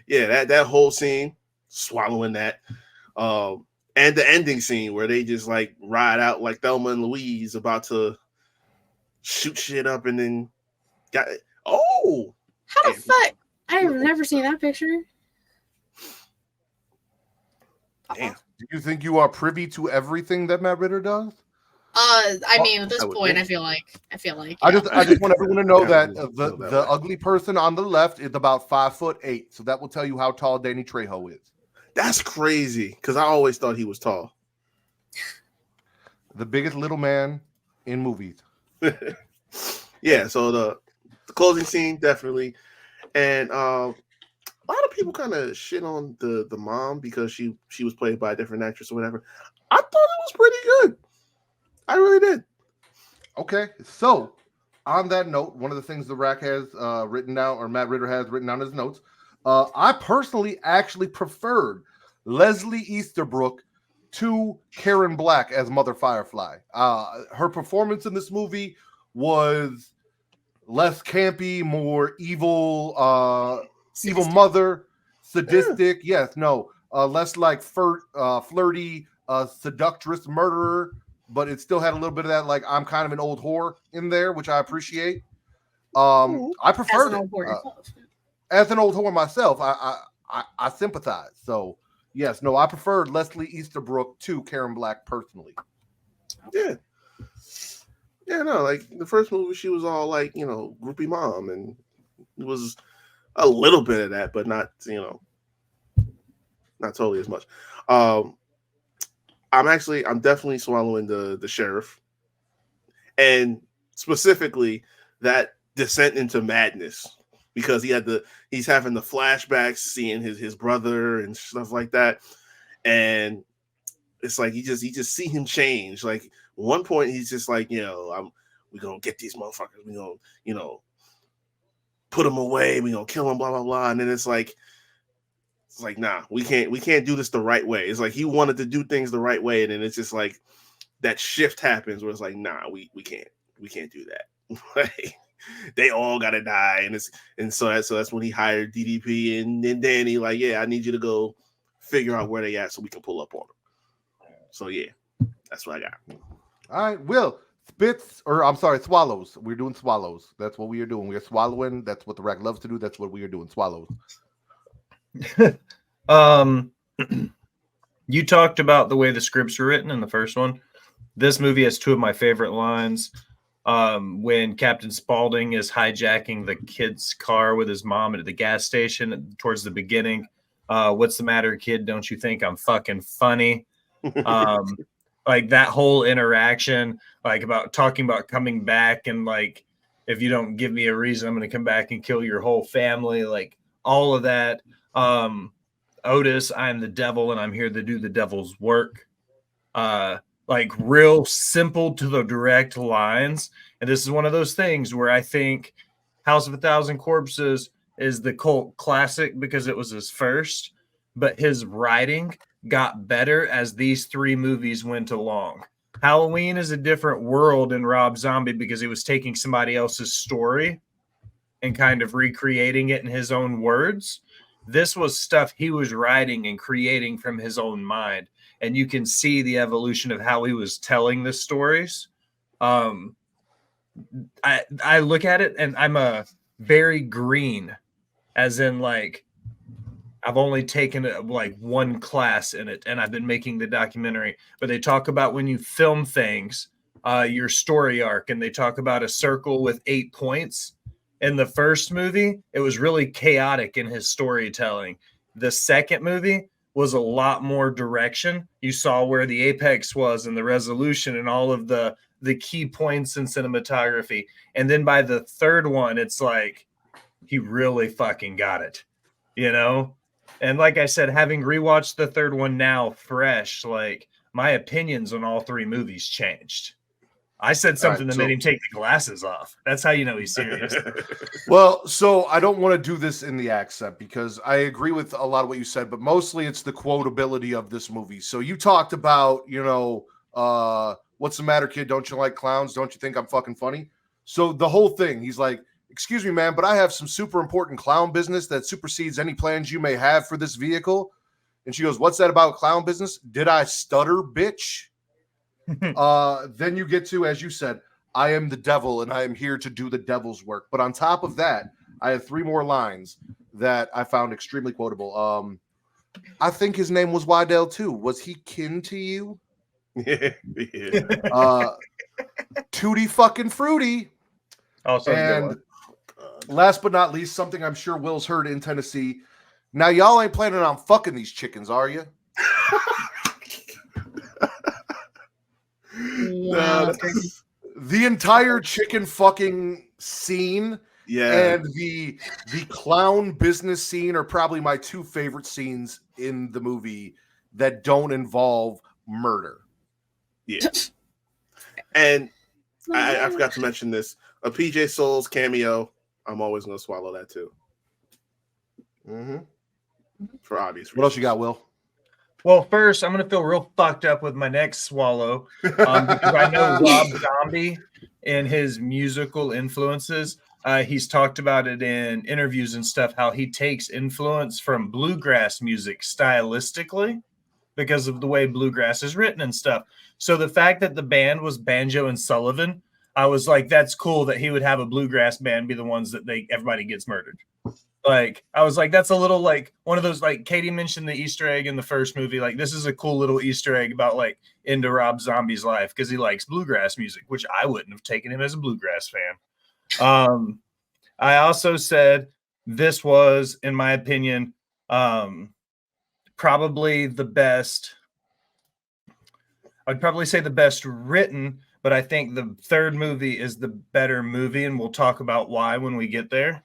S3: Yeah, that whole scene, swallowing that. And the ending scene where they just like ride out like Thelma and Louise about to shoot shit up and then got it. Oh,
S2: how the fuck? I've never seen that picture.
S3: Damn.
S1: Do you think you are privy to everything that Matt Ritter does?
S2: I mean, at this point,
S3: think.
S2: I feel like.
S1: I just want everyone to know
S3: Yeah,
S1: that
S3: that
S1: the
S3: way.
S1: ugly person on the left is about 5'8", so that will tell you how tall Danny Trejo is.
S3: That's crazy because I always thought he was tall.
S1: The biggest little man in movies.
S3: Yeah, so the closing scene definitely, and a lot of people kind of shit on the mom because she was played by a different actress or whatever. I thought it was pretty good. I really did.
S1: Okay, so on that note, one of the things the Rack has written down, or Matt Ritter has written down in his notes, I personally actually preferred Leslie Easterbrook to Karen Black as Mother Firefly. Her performance in this movie was less campy, more evil, evil mother, sadistic. Yes, no, less like flirty, seductress murderer. But it still had a little bit of that, like I'm kind of an old whore in there, which I appreciate. I preferred as an old whore myself. I sympathize. So yes, no, I preferred Leslie Easterbrook to Karen Black personally.
S3: Yeah, no, like the first movie, she was all like groupie mom, and it was a little bit of that, but not not totally as much. I'm definitely swallowing the sheriff, and specifically that descent into madness because he's having the flashbacks, seeing his brother and stuff like that, and it's like you just see him change. Like at one point he's just like we're gonna get these motherfuckers, we gonna put them away, we gonna kill them, blah blah blah, and then it's like nah, we can't do this the right way. It's like he wanted to do things the right way, and then it's just like that shift happens where it's like, nah, we can't do that. Like, they all gotta die, and so that's when he hired DDP and Danny. Like, yeah, I need you to go figure out where they at so we can pull up on them. So yeah, that's what I got.
S1: All right, Will swallows. We're doing swallows. That's what we are doing. We are swallowing. That's what the Rack loves to do. That's what we are doing. Swallows.
S4: You talked about the way the scripts were written in the first one. This movie has two of my favorite lines. When Captain Spaulding is hijacking the kid's car with his mom at the gas station towards the beginning. What's the matter, kid? Don't you think I'm fucking funny? Like that whole interaction, like about talking about coming back and like, if you don't give me a reason, I'm going to come back and kill your whole family. Like all of that. Otis, I'm the devil and I'm here to do the devil's work. Like real simple to the direct lines. And this is one of those things where I think House of 1,000 Corpses is the cult classic because it was his first, but his writing got better as these three movies went along. Halloween is a different world in Rob Zombie because he was taking somebody else's story and kind of recreating it in his own words. This was stuff he was writing and creating from his own mind. And you can see the evolution of how he was telling the stories. I look at it and I'm a very green, as in like, I've only taken like one class in it and I've been making the documentary, but they talk about when you film things, your story arc, and they talk about a circle with 8 points. In the first movie, it was really chaotic in his storytelling. The second movie was a lot more direction. You saw where the apex was and the resolution and all of the key points in cinematography. And then by the third one, it's like he really fucking got it, you know? And like I said, having rewatched the third one now fresh, like my opinions on all 3 movies changed. I said something that made him take the glasses off. That's how you know he's serious.
S1: Well, so I don't want to do this in the accent because I agree with a lot of what you said, but mostly it's the quotability of this movie. So you talked about, what's the matter, kid? Don't you like clowns? Don't you think I'm fucking funny? So the whole thing, he's like, excuse me, man, but I have some super important clown business that supersedes any plans you may have for this vehicle. And she goes, what's that about clown business? Did I stutter, bitch? Then you get to, as you said, I am the devil and I am here to do the devil's work. But on top of that, I have 3 more lines that I found extremely quotable. I think his name was Wydell too. Was he kin to you?
S3: Yeah.
S1: Tutti fucking fruity.
S4: Also,
S1: And last but not least, something I'm sure Will's heard in Tennessee. Now y'all ain't planning on fucking these chickens, are you?
S2: Wow, that's crazy.
S1: The entire chicken fucking scene and the clown business scene are probably my 2 favorite scenes in the movie that don't involve murder.
S3: Yeah. And I forgot to mention this. A PJ Souls cameo, I'm always going to swallow that too.
S1: Mm-hmm.
S3: For obvious reasons.
S1: What else you got, Will?
S4: Well, first, I'm going to feel real fucked up with my next swallow because I know Rob Zombie and his musical influences. He's talked about it in interviews and stuff, how he takes influence from bluegrass music stylistically because of the way bluegrass is written and stuff. So the fact that the band was Banjo and Sullivan, I was like, that's cool that he would have a bluegrass band be the ones that everybody gets murdered. Like, I was like, that's a little like one of those, like Katie mentioned the Easter egg in the first movie. Like, this is a cool little Easter egg about like into Rob Zombie's life because he likes bluegrass music, which I wouldn't have taken him as a bluegrass fan. I also said this was, in my opinion, probably the best. I'd probably say the best written, but I think the third movie is the better movie, and we'll talk about why when we get there.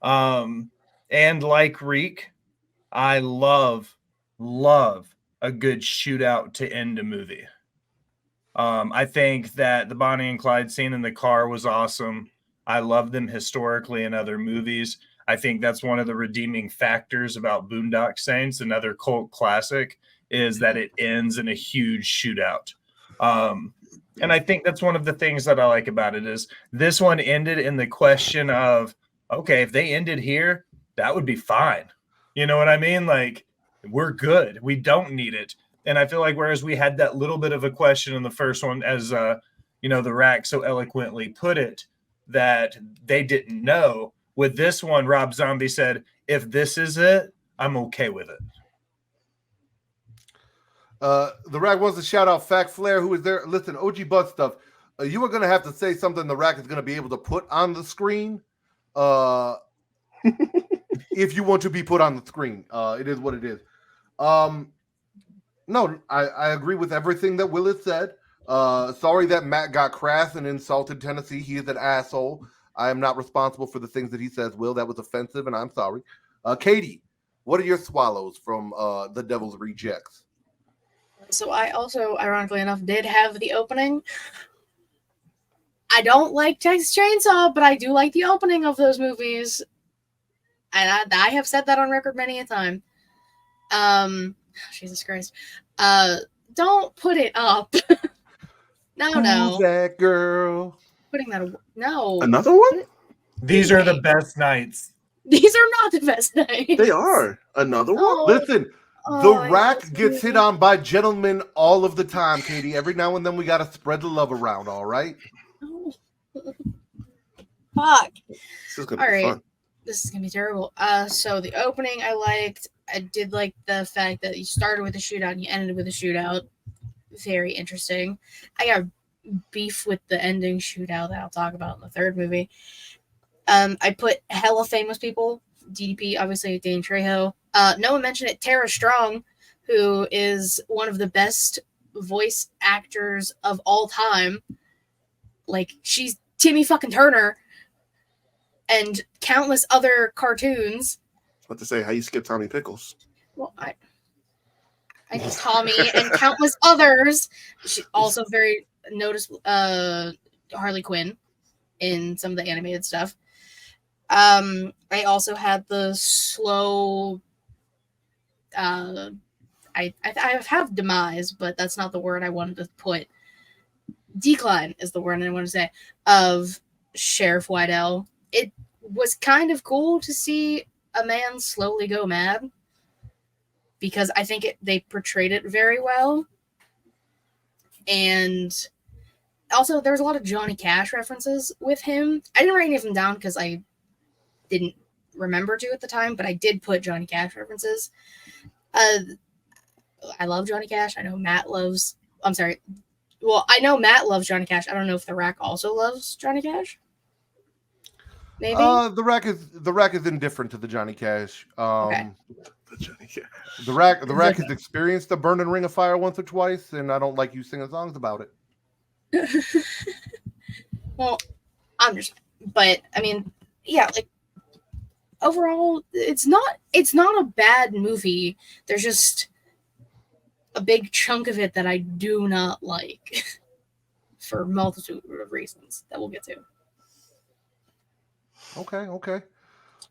S4: And like Reek, I love a good shootout to end a movie. I think that the Bonnie and Clyde scene in the car was awesome. I love them historically in other movies. I think that's one of the redeeming factors about Boondock Saints, another cult classic, is that it ends in a huge shootout. And I think that's one of the things that I like about it is this one ended in the question of, okay, if they ended here, that would be fine. You know what I mean? Like, we're good. We don't need it. And I feel like whereas we had that little bit of a question in the first one, as the Rack so eloquently put it, that they didn't know. With this one, Rob Zombie said, if this is it, I'm okay with it.
S1: The Rack wants to shout out Fact Flair, who is there. Listen, OG Butt Stuff, you are going to have to say something the Rack is going to be able to put on the screen. If you want to be put on the screen, it is what it is. No, I agree with everything that Will has said. Sorry that Matt got crass and insulted Tennessee. He is an asshole. I am not responsible for the things that he says, Will. That was offensive, and I'm sorry. Katie, what are your swallows from The Devil's Rejects?
S2: So I also, ironically enough, did have the opening. I don't like Texas Chainsaw, but I do like the opening of those movies. And I have said that on record many a time. Jesus Christ. Don't put it up. No.
S1: Who's that girl?
S2: Putting that no.
S3: Another one?
S4: These are the best nights.
S2: These are not the best nights.
S3: They are. Another one?
S2: Oh.
S1: Listen, the Rack gets hit on by gentlemen all of the time, Katie. Every now and then we got to spread the love around, all right?
S2: Oh. Fuck.
S3: This is gonna
S2: All
S3: be
S2: right.
S3: fun.
S2: This is gonna be terrible. So the opening I liked. I did like the fact that you started with a shootout and you ended with a shootout. Very interesting. I got beef with the ending shootout that I'll talk about in the third movie. I put hella famous people. DDP, obviously, Danny Trejo. No one mentioned it. Tara Strong, who is one of the best voice actors of all time. Like, she's Timmy fucking Turner and countless other cartoons.
S3: What to say? How you skip Tommy Pickles?
S2: Well, I Tommy and countless others. She also very noticeable. Harley Quinn in some of the animated stuff. I also had the slow. I have demise, but that's not the word I wanted to put. Decline is the word I want to say of Sheriff Wydell. It was kind of cool to see a man slowly go mad because I think they portrayed it very well. And also, there's a lot of Johnny Cash references with him. I didn't write any of them down because I didn't remember to at the time, but I did put Johnny Cash references. I love Johnny Cash. I know Matt loves. I'm sorry. Well, I know Matt loves Johnny Cash. I don't know if The Rack also loves Johnny Cash. Maybe
S1: The Rack is indifferent to the Johnny Cash.
S2: Okay.
S3: The Johnny Cash.
S1: The Rack has experienced the burning ring of fire once or twice, and I don't like you singing songs about it.
S2: Well, but I mean, yeah, like overall, it's not a bad movie. There's just a big chunk of it that I do not like for a multitude of reasons that we'll get to.
S1: Okay.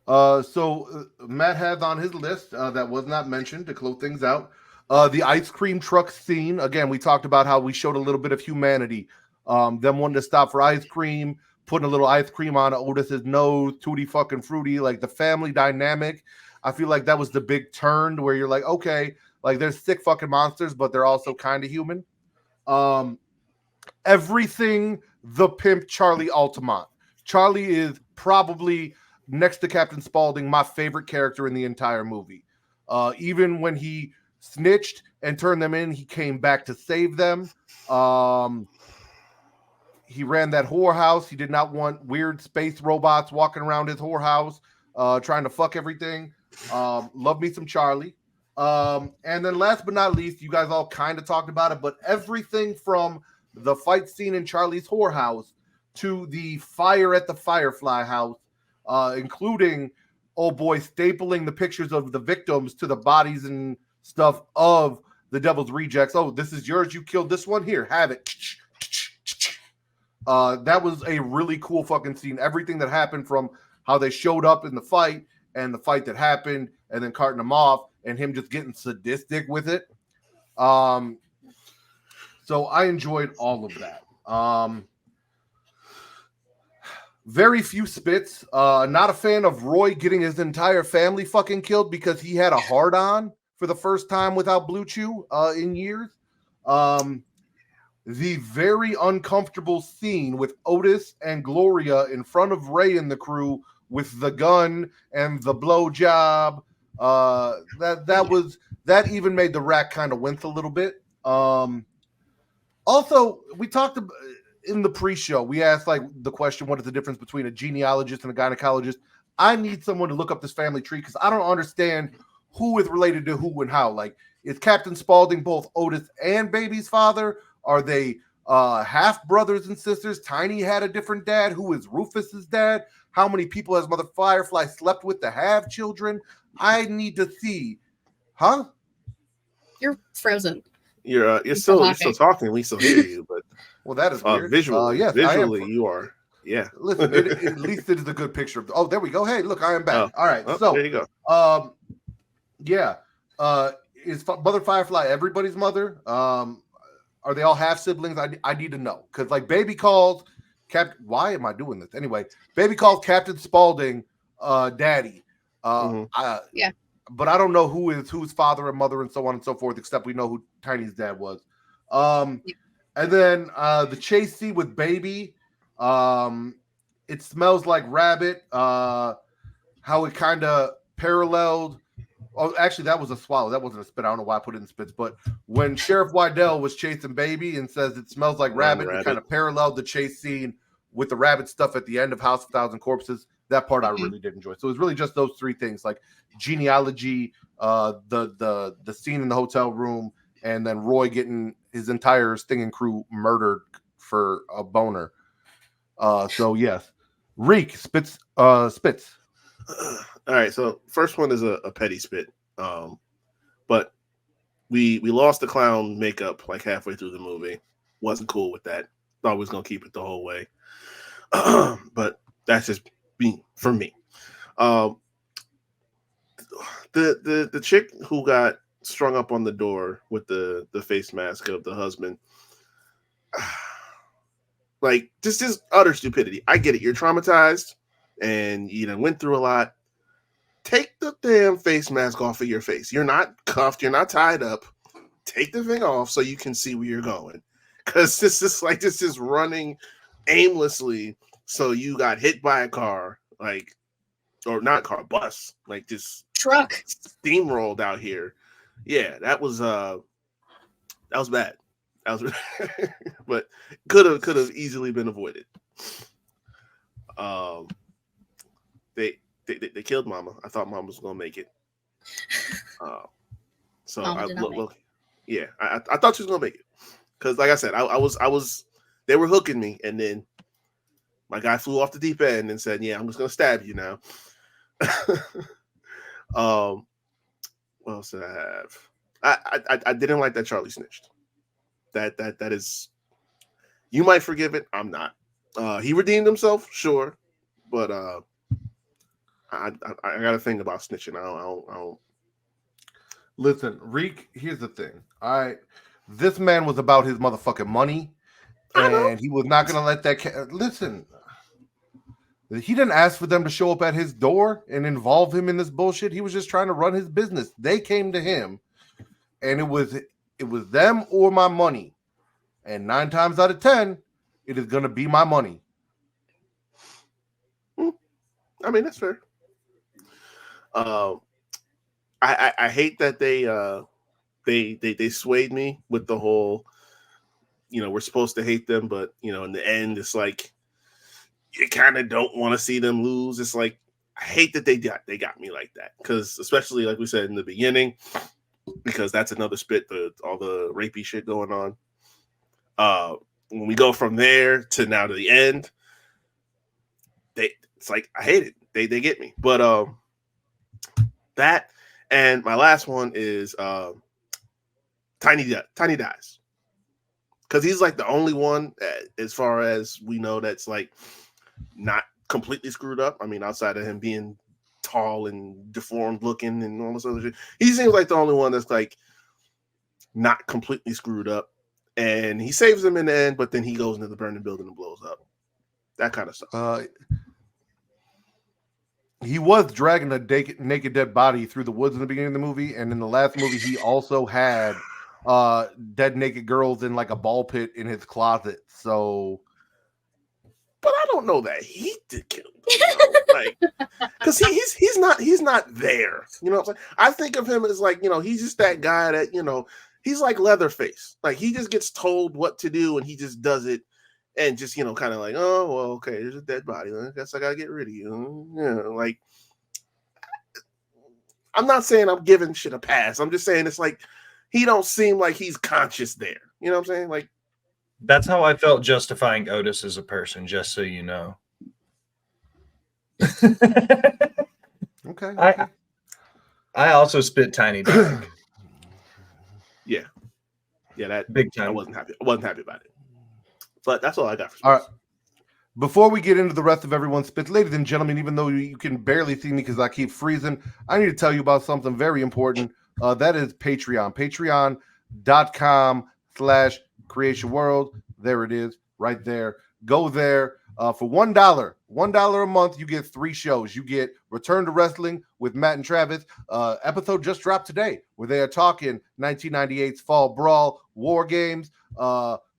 S1: So Matt has on his list that was not mentioned to close things out. The ice cream truck scene. Again, we talked about how we showed a little bit of humanity. Them wanting to stop for ice cream, putting a little ice cream on Otis's nose, tutti fucking fruity, like the family dynamic. I feel like that was the big turn where you're like, okay, like they're sick fucking monsters, but they're also kind of human. Everything the pimp Charlie Altamont. Charlie is probably next to Captain Spaulding my favorite character in the entire movie. Even when he snitched and turned them in, he came back to save them. He ran that whorehouse. He did not want weird space robots walking around his whorehouse trying to fuck everything. Love me some Charlie. And then last but not least, you guys all kind of talked about it, but everything from the fight scene in Charlie's whorehouse to the fire at the Firefly house, including old boy stapling the pictures of the victims to the bodies and stuff of the Devil's Rejects. Oh, this is yours. You killed this one. Here, have it. That was a really cool fucking scene. Everything that happened from how they showed up in the fight and the fight that happened and then carting them off and him just getting sadistic with it. So I enjoyed all of that. Very few spits. Not a fan of Roy getting his entire family fucking killed because he had a hard-on for the first time without Blue Chew in years. The very uncomfortable scene with Otis and Gloria in front of Ray and the crew with the gun and the blowjob. That even made the Rack kind of wince a little bit. Also, we talked about in the pre-show, we asked like the question, what is the difference between a genealogist and a gynecologist? I need someone to look up this family tree because I don't understand who is related to who and how. Like, is Captain Spaulding both Otis and Baby's father? Are they half brothers and sisters? Tiny had a different dad. Who is Rufus's dad? How many people has Mother Firefly slept with to have children? I need to see. Huh?
S2: You're frozen.
S3: You're still talking. We still hear you, but
S1: well, that is weird.
S3: Visually,
S1: yes,
S3: visually, you are. Yeah.
S1: Listen, at least it is a good picture. Oh, there we go. Hey, look, I am back. All right. So
S3: there you go.
S1: Yeah. Is Mother Firefly everybody's mother? Are they all half siblings? I need to know because like Baby calls Captain. Why am I doing this anyway? Baby calls Captain Spaulding daddy.
S2: Yeah.
S1: But I don't know who's father and mother and so on and so forth, except we know who Tiny's dad was. And then the chase scene with Baby. It smells like rabbit. How it kind of paralleled Oh, actually, that was a swallow. That wasn't a spit. I don't know why I put it in spits. But when Sheriff Wydell was chasing Baby and says it smells like rabbit, it kind of paralleled the chase scene with the rabbit stuff at the end of House of Thousand Corpses. That part I really did enjoy. So it was really just those three things, like genealogy, the scene in the hotel room, and then Roy getting his entire stinging crew murdered for a boner. So yes, Reek spits.
S3: All right, so first one is a petty spit. But we lost the clown makeup like halfway through the movie. Wasn't cool with that. Thought we was gonna keep it the whole way. But that's just for me. The chick who got strung up on the door with the face mask of the husband. Like just utter stupidity. I get it. You're traumatized and you done went through a lot. Take the damn face mask off of your face. You're not cuffed. You're not tied up. Take the thing off so you can see where you're going. Because this is running aimlessly. So you got hit by a car, like, or not car, bus, like just
S2: truck
S3: steamrolled out here. Yeah, that was bad. That was, but could have easily been avoided. They killed Mama. I thought Mama was gonna make it. So I thought she was gonna make it because, like I said, I was they were hooking me, and then my guy flew off the deep end and said, "Yeah, I'm just gonna stab you now." What else did I have? I didn't like that Charlie snitched. That is, you might forgive it. I'm not. He redeemed himself, sure, but I got a thing about snitching. I don't.
S1: Listen, Reek. Here's the thing. This man was about his motherfucking money, and he was not gonna let that. Listen, he didn't ask for them to show up at his door and involve him in this bullshit. He was just trying to run his business. They came to him, and it was them or my money. And 9 times out of 10, it is gonna be my money.
S3: I mean, that's fair. I hate that they swayed me with the whole, we're supposed to hate them, but in the end, it's like you kind of don't want to see them lose. It's like I hate that they got me like that, because especially like we said in the beginning, because that's another spit, all the rapey shit going on. When we go from there to now to the end, it's like I hate it. They get me, but that, and my last one is Tiny dies, because he's like the only one as far as we know that's like not completely screwed up. I mean, outside of him being tall and deformed looking and all this other shit, he seems like the only one that's like not completely screwed up, and he saves them in the end, but then he goes into the burning building and blows up. That kind of stuff.
S1: He was dragging a naked dead body through the woods in the beginning of the movie, and in the last movie, he also had dead naked girls in like a ball pit in his closet. So,
S3: but I don't know that he did kill them, like, because he's not there. You know what I'm saying? I think of him as like, he's just that guy that he's like Leatherface. Like, he just gets told what to do and he just does it. And just, kind of like, oh, well, okay, there's a dead body. I guess I got to get rid of you. Like, I'm not saying I'm giving shit a pass. I'm just saying it's like, he don't seem like he's conscious there. You know what I'm saying? Like,
S4: that's how I felt justifying Otis as a person, just so you know.
S1: Okay.
S4: I also spit Tiny Dog.
S3: Yeah, that
S4: big time.
S3: I wasn't happy about it. But that's all I got for space.
S1: All right. Before we get into the rest of everyone's spits, ladies and gentlemen, even though you can barely see me because I keep freezing, I need to tell you about something very important. That is Patreon. Patreon.com/Creation World. There it is, right there. Go there. For $1 a month, you get 3 shows. You get Return to Wrestling with Matt and Travis. Episode just dropped today where they are talking 1998's Fall Brawl, War Games,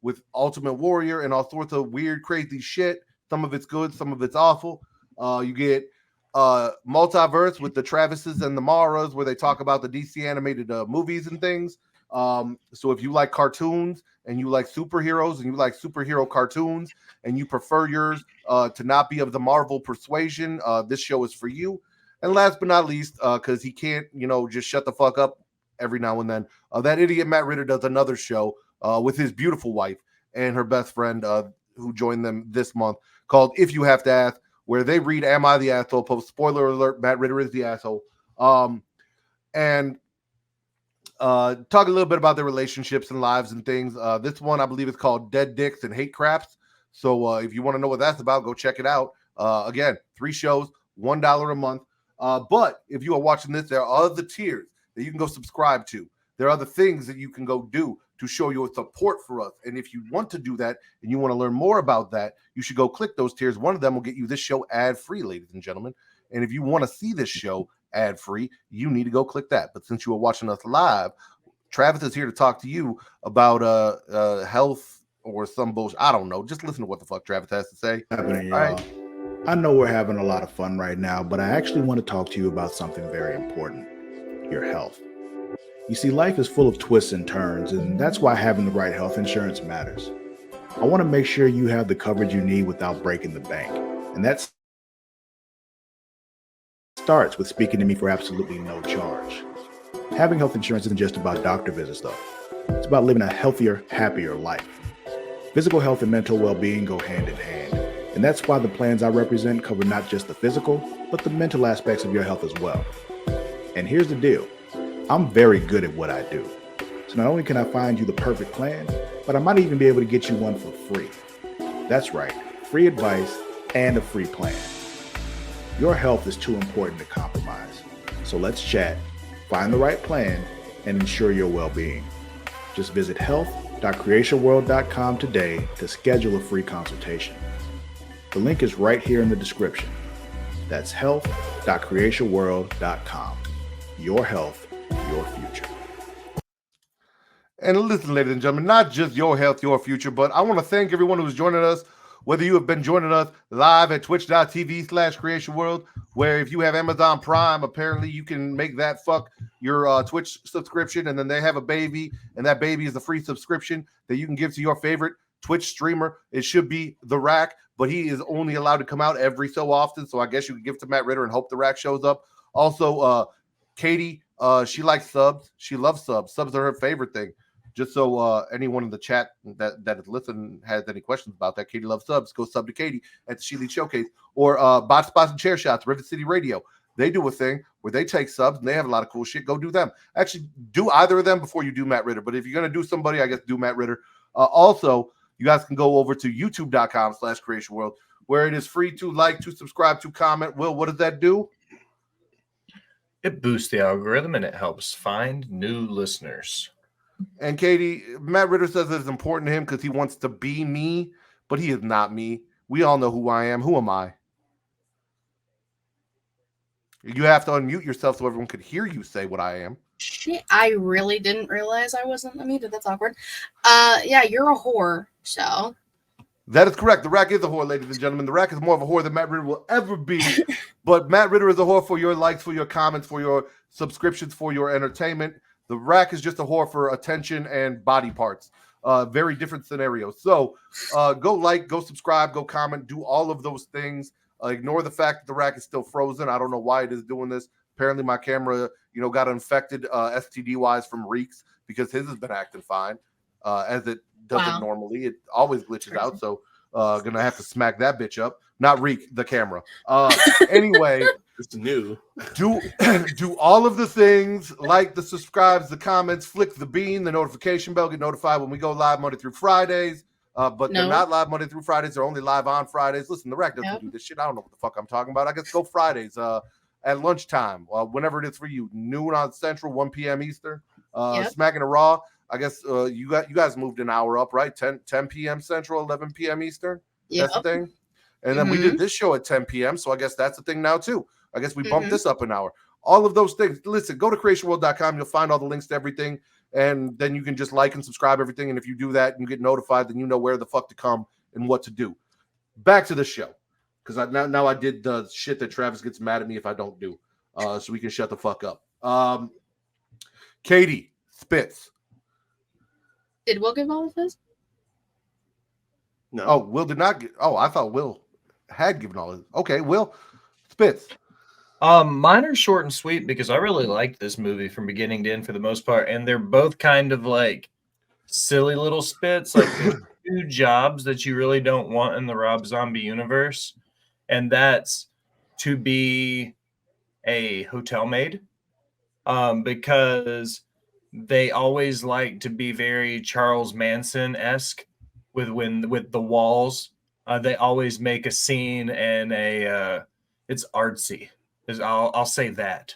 S1: with Ultimate Warrior and all sorts of weird, crazy shit. Some of it's good, some of it's awful. You get multiverse with the Travises and the Maras, where they talk about the DC animated movies and things. So if you like cartoons and you like superheroes and you like superhero cartoons and you prefer yours to not be of the Marvel persuasion, this show is for you. And last but not least, because he can't, just shut the fuck up every now and then, that idiot Matt Ritter does another show with his beautiful wife and her best friend who joined them this month called If You Have to Ask, where they read Am I the Asshole post. Spoiler alert, Matt Ritter is the asshole. And talk a little bit about their relationships and lives and things. This one, I believe, is called Dead Dicks and Hate Craps. So if you want to know what that's about, go check it out. Again, 3 shows, $1 a month. But if you are watching this, there are other tiers that you can go subscribe to. There are other things that you can go do to show your support for us. And if you want to do that and you want to learn more about that, you should go click those tiers. One of them will get you this show ad-free, ladies and gentlemen. And if you want to see this show ad-free, you need to go click that. But since you are watching us live, Travis is here to talk to you about health or some bullshit. I don't know. Just listen to what the fuck Travis has to say.
S6: Happening, y'all.
S1: Right.
S6: I know we're having a lot of fun right now, but I actually want to talk to you about something very important: your health. You see, life is full of twists and turns, and that's why having the right health insurance matters. I want to make sure you have the coverage you need without breaking the bank, and that starts with speaking to me for absolutely no charge. Having health insurance isn't just about doctor visits, though. It's about living a healthier, happier life. Physical health and mental well-being go hand in hand, and that's why the plans I represent cover not just the physical, but the mental aspects of your health as well. And here's the deal. I'm very good at what I do. So not only can I find you the perfect plan, but I might even be able to get you one for free. That's right, free advice and a free plan. Your health is too important to compromise. So let's chat, find the right plan, and ensure your well-being. Just visit health.creationworld.com today to schedule a free consultation. The link is right here in the description. That's health.creationworld.com. Your health, your future.
S1: And listen, ladies and gentlemen, not just your health, your future, but I want to thank everyone who's joining us, whether you have been joining us live at twitch.tv/creationworld, where if you have Amazon Prime, apparently you can make that fuck your Twitch subscription, and then they have a baby, and that baby is a free subscription that you can give to your favorite Twitch streamer. It should be The Rack, but he is only allowed to come out every so often, so I guess you could give it to Matt Ritter and hope The Rack shows up. Also, Katie, she likes subs. She loves subs. Subs are her favorite thing. Just so anyone in the chat that is listening has any questions about that, Katie loves subs. Go sub to Katie at the Sheely Showcase. Or Bot Spots and Chair Shots, Rivet City Radio. They do a thing where they take subs and they have a lot of cool shit. Go do them. Actually, do either of them before you do Matt Ritter. But if you're going to do somebody, I guess do Matt Ritter. Also, you guys can go over to youtube.com/creationworld, where it is free to like, to subscribe, to comment. Will, what does that do?
S4: It boosts the algorithm and it helps find new listeners.
S1: And Katie, Matt Ritter says it's important to him because he wants to be me, but he is not me. We all know who I am. Who am I? You have to unmute yourself so everyone could hear you say what I am.
S2: Shit, I really didn't realize I wasn't unmuted. That's awkward. Yeah, you're a whore, so.
S1: That is correct. The Rack is a whore, ladies and gentlemen. The Rack is more of a whore than Matt Ritter will ever be. But Matt Ritter is a whore for your likes, for your comments, for your subscriptions, for your entertainment. The Rack is just a whore for attention and body parts. Very different scenarios. So go like, go subscribe, go comment, do all of those things. Ignore the fact that the Rack is still frozen. I don't know why it is doing this. Apparently my camera, got infected STD-wise from Reeks because his has been acting fine, as it doesn't normally. It always glitches out. So gonna have to smack that bitch up. Not Reek, the camera. Anyway.
S3: It's new.
S1: Do all of the things, like the subscribes, the comments, flick the bean, the notification bell, get notified when we go live Monday through Fridays. But they're not live Monday through Fridays. They're only live on Fridays. Listen, the Rack doesn't do this shit. I don't know what the fuck I'm talking about. I guess go Fridays at lunchtime, whenever it is for you. Noon on Central, 1 p.m. Eastern. Smacking a Raw. I guess you guys moved an hour up, right? 10 p.m. Central, 11 p.m. Eastern. That's the thing. And then we did this show at 10 p.m. So I guess that's the thing now too. I guess we bumped this up an hour. All of those things. Listen, go to creationworld.com. You'll find all the links to everything. And then you can just like and subscribe everything. And if you do that and you get notified, then you know where the fuck to come and what to do. Back to the show. because now I did the shit that Travis gets mad at me if I don't do. So we can shut the fuck up. Katie Spitz.
S2: Did Will give all of his?
S3: No.
S1: Oh, Will did not get. Oh, I thought Will had given all his. Okay, Will Spitz.
S4: Mine are short and sweet because I really liked this movie from beginning to end for the most part, and they're both kind of like silly little spits. Like there's two jobs that you really don't want in the Rob Zombie universe, and that's to be a hotel maid, because they always like to be very Charles Manson-esque with the walls. They always make a scene and it's artsy. I'll say that.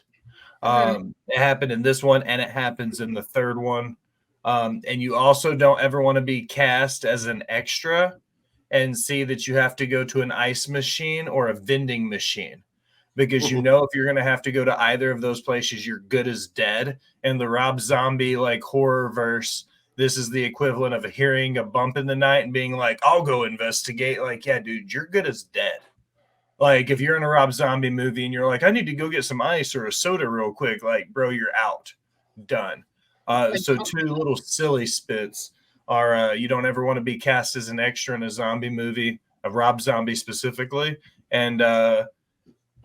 S4: It happened in this one, and it happens in the third one. And you also don't ever want to be cast as an extra and see that you have to go to an ice machine or a vending machine, because you know if you're going to have to go to either of those places, you're good as dead. And the Rob Zombie like horror verse, this is the equivalent of hearing a bump in the night and being like, I'll go investigate. Like, yeah, dude, you're good as dead. Like, if you're in a Rob Zombie movie and you're like, I need to go get some ice or a soda real quick, like, bro, you're out. Done. So two little silly spits are you don't ever want to be cast as an extra in a zombie movie, a Rob Zombie specifically, and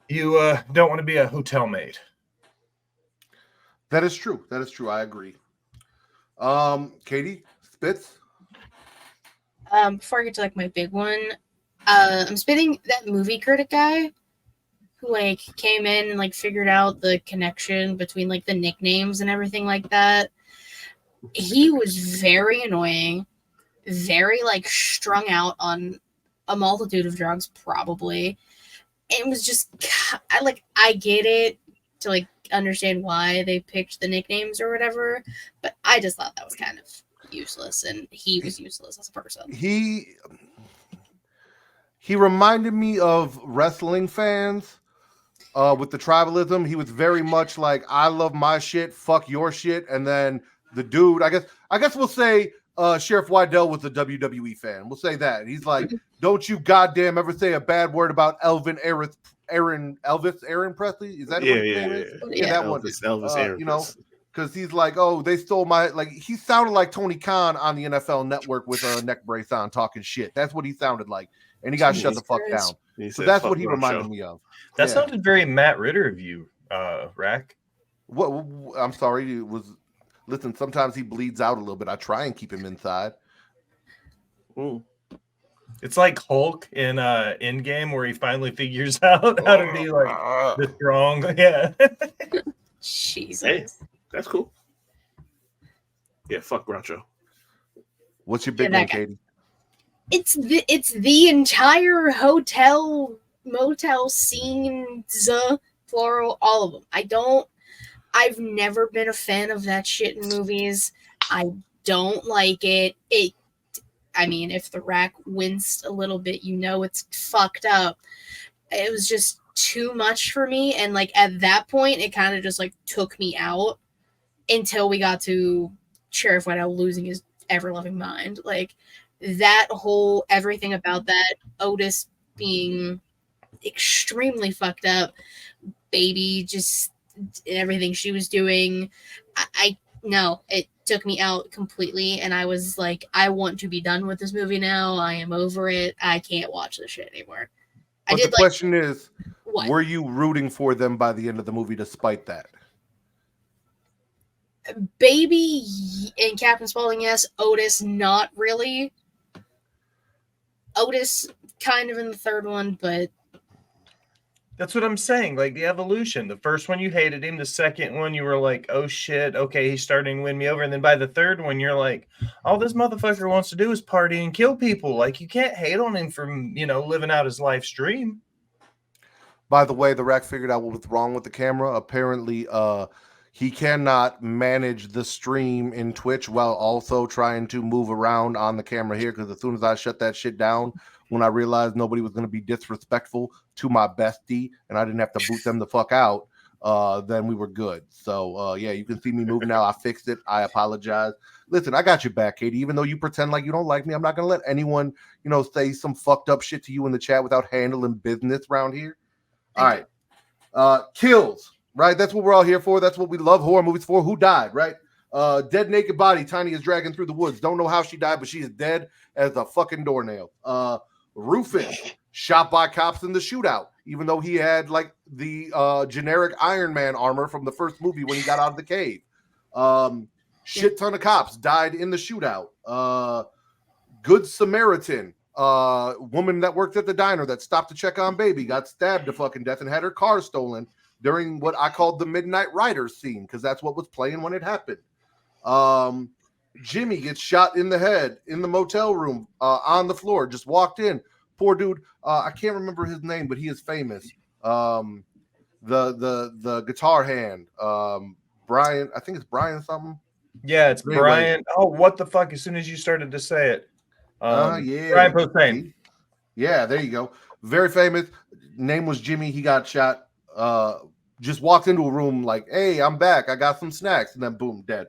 S4: you don't want to be a hotel maid.
S1: That is true. That is true. I agree. Katie Spitz.
S2: Before I get to like my big one, I'm spitting that movie critic guy who like came in and like figured out the connection between like the nicknames and everything like that. He was very annoying, very like strung out on a multitude of drugs, probably. It was just, I get it to like understand why they picked the nicknames or whatever, but I just thought that was kind of useless, and he was useless as a person.
S1: He reminded me of wrestling fans with the tribalism. He was very much like, I love my shit, fuck your shit. And then the dude, I guess we'll say Sheriff Wydell was a WWE fan. We'll say that. He's like, don't you goddamn ever say a bad word about Elvis Aaron Presley. Is that what his name is? Yeah, that one.
S3: Elvis Aaron.
S1: You know, because he's like, oh, they stole my, like, he sounded like Tony Khan on the NFL Network with a neck brace on, talking shit. That's what he sounded like, and he got shut the fuck down. So that's what he reminded me of.
S4: That sounded very Matt Ritter of you, Rack.
S1: What? I'm sorry. It was. Listen, sometimes he bleeds out a little bit. I try and keep him inside.
S4: It's like Hulk in Endgame, where he finally figures out how to be like the strong. Yeah.
S2: Jesus.
S3: Hey, that's cool. Yeah, fuck Groucho.
S1: What's your big one, Katie?
S2: It's the entire hotel motel scenes, plural, all of them. I've never been a fan of that shit in movies. I don't like it. I mean, if the Rack winced a little bit, you know it's fucked up. It was just too much for me, and like at that point, it kind of just like took me out until we got to Sheriff Wydell losing his ever-loving mind. Like that whole everything about that, Otis being extremely fucked up, baby just everything she was doing. No, it took me out completely, and I was like, I want to be done with this movie now. I am over it. I can't watch this shit anymore.
S1: But the question is,
S2: what?
S1: Were you rooting for them by the end of the movie despite that?
S2: Baby and Captain Spaulding, yes. Otis, not really. Otis, kind of in the third one, but
S4: that's what I'm saying. Like the evolution. The first one you hated him. The second one you were like, oh shit, okay, he's starting to win me over. And then by the third one, you're like, all this motherfucker wants to do is party and kill people. Like you can't hate on him for living out his life's dream.
S1: By the way, the Rack figured out what was wrong with the camera. Apparently, he cannot manage the stream in Twitch while also trying to move around on the camera here. Because as soon as I shut that shit down, when I realized nobody was going to be disrespectful to my bestie and I didn't have to boot them the fuck out, then we were good. So yeah, you can see me move now. I fixed it. I apologize. Listen, I got your back, Katie. Even though you pretend like you don't like me, I'm not gonna let anyone, say some fucked up shit to you in the chat without handling business around here. All right. Kills, right? That's what we're all here for. That's what we love horror movies for. Who died, right? Dead naked body. Tiny is dragging through the woods. Don't know how she died, but she is dead as a fucking doornail. Rufus shot by cops in the shootout, even though he had like the generic Iron Man armor from the first movie when he got out of the cave. Shit ton of cops died in the shootout. Good Samaritan, woman that worked at the diner that stopped to check on baby, got stabbed to fucking death and had her car stolen during what I called the Midnight Riders scene, because that's what was playing when it happened. Jimmy gets shot in the head in the motel room, on the floor, just walked in. Poor dude. I can't remember his name, but he is famous. The guitar hand. Brian, I think it's Brian something.
S4: Yeah, it's
S1: Anyway.
S4: Brian. Oh, what the fuck? As soon as you started to say it.
S1: Yeah.
S4: Brian Posehn.
S1: Yeah, there you go. Very famous. Name was Jimmy. He got shot. Just walked into a room like, hey, I'm back. I got some snacks. And then boom, dead.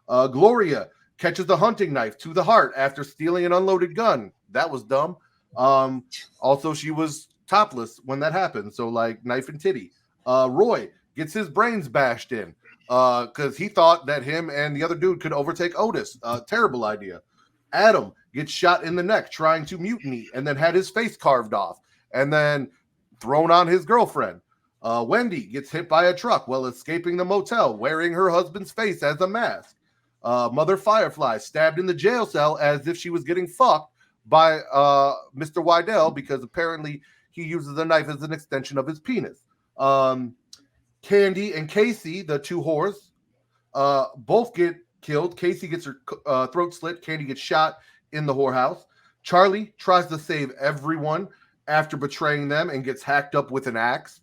S1: Gloria catches the hunting knife to the heart after stealing an unloaded gun. That was dumb. Also, she was topless when that happened. So like knife and titty. Roy gets his brains bashed in because he thought that him and the other dude could overtake Otis. Terrible idea. Adam gets shot in the neck trying to mutiny and then had his face carved off and then thrown on his girlfriend. Wendy gets hit by a truck while escaping the motel wearing her husband's face as a mask. Mother Firefly stabbed in the jail cell as if she was getting fucked by Mr. Wydell because apparently he uses the knife as an extension of his penis. Candy and Casey, the two whores, both get killed. Casey gets her throat slit. Candy gets shot in the whorehouse. Charlie tries to save everyone after betraying them and gets hacked up with an axe.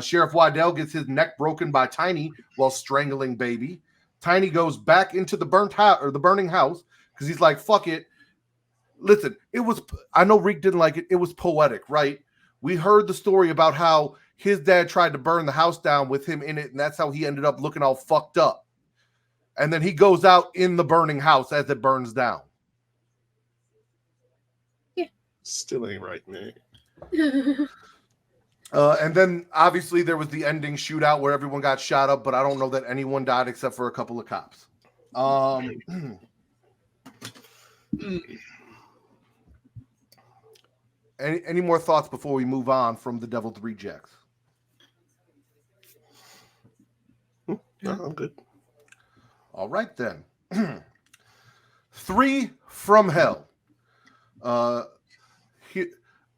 S1: Sheriff Wydell gets his neck broken by Tiny while strangling baby. Tiny goes back into the burning house because he's like, fuck it. Listen, I know Reek didn't like it. It was poetic, right? We heard the story about how his dad tried to burn the house down with him in it, and that's how he ended up looking all fucked up. And then he goes out in the burning house as it burns down.
S2: Yeah.
S3: Still ain't right, man.
S1: And then obviously there was the ending shootout where everyone got shot up, but I don't know that anyone died except for a couple of cops. Any more thoughts before we move on from the Devil's Rejects?
S3: No, I'm good.
S1: All right then. 3 from Hell.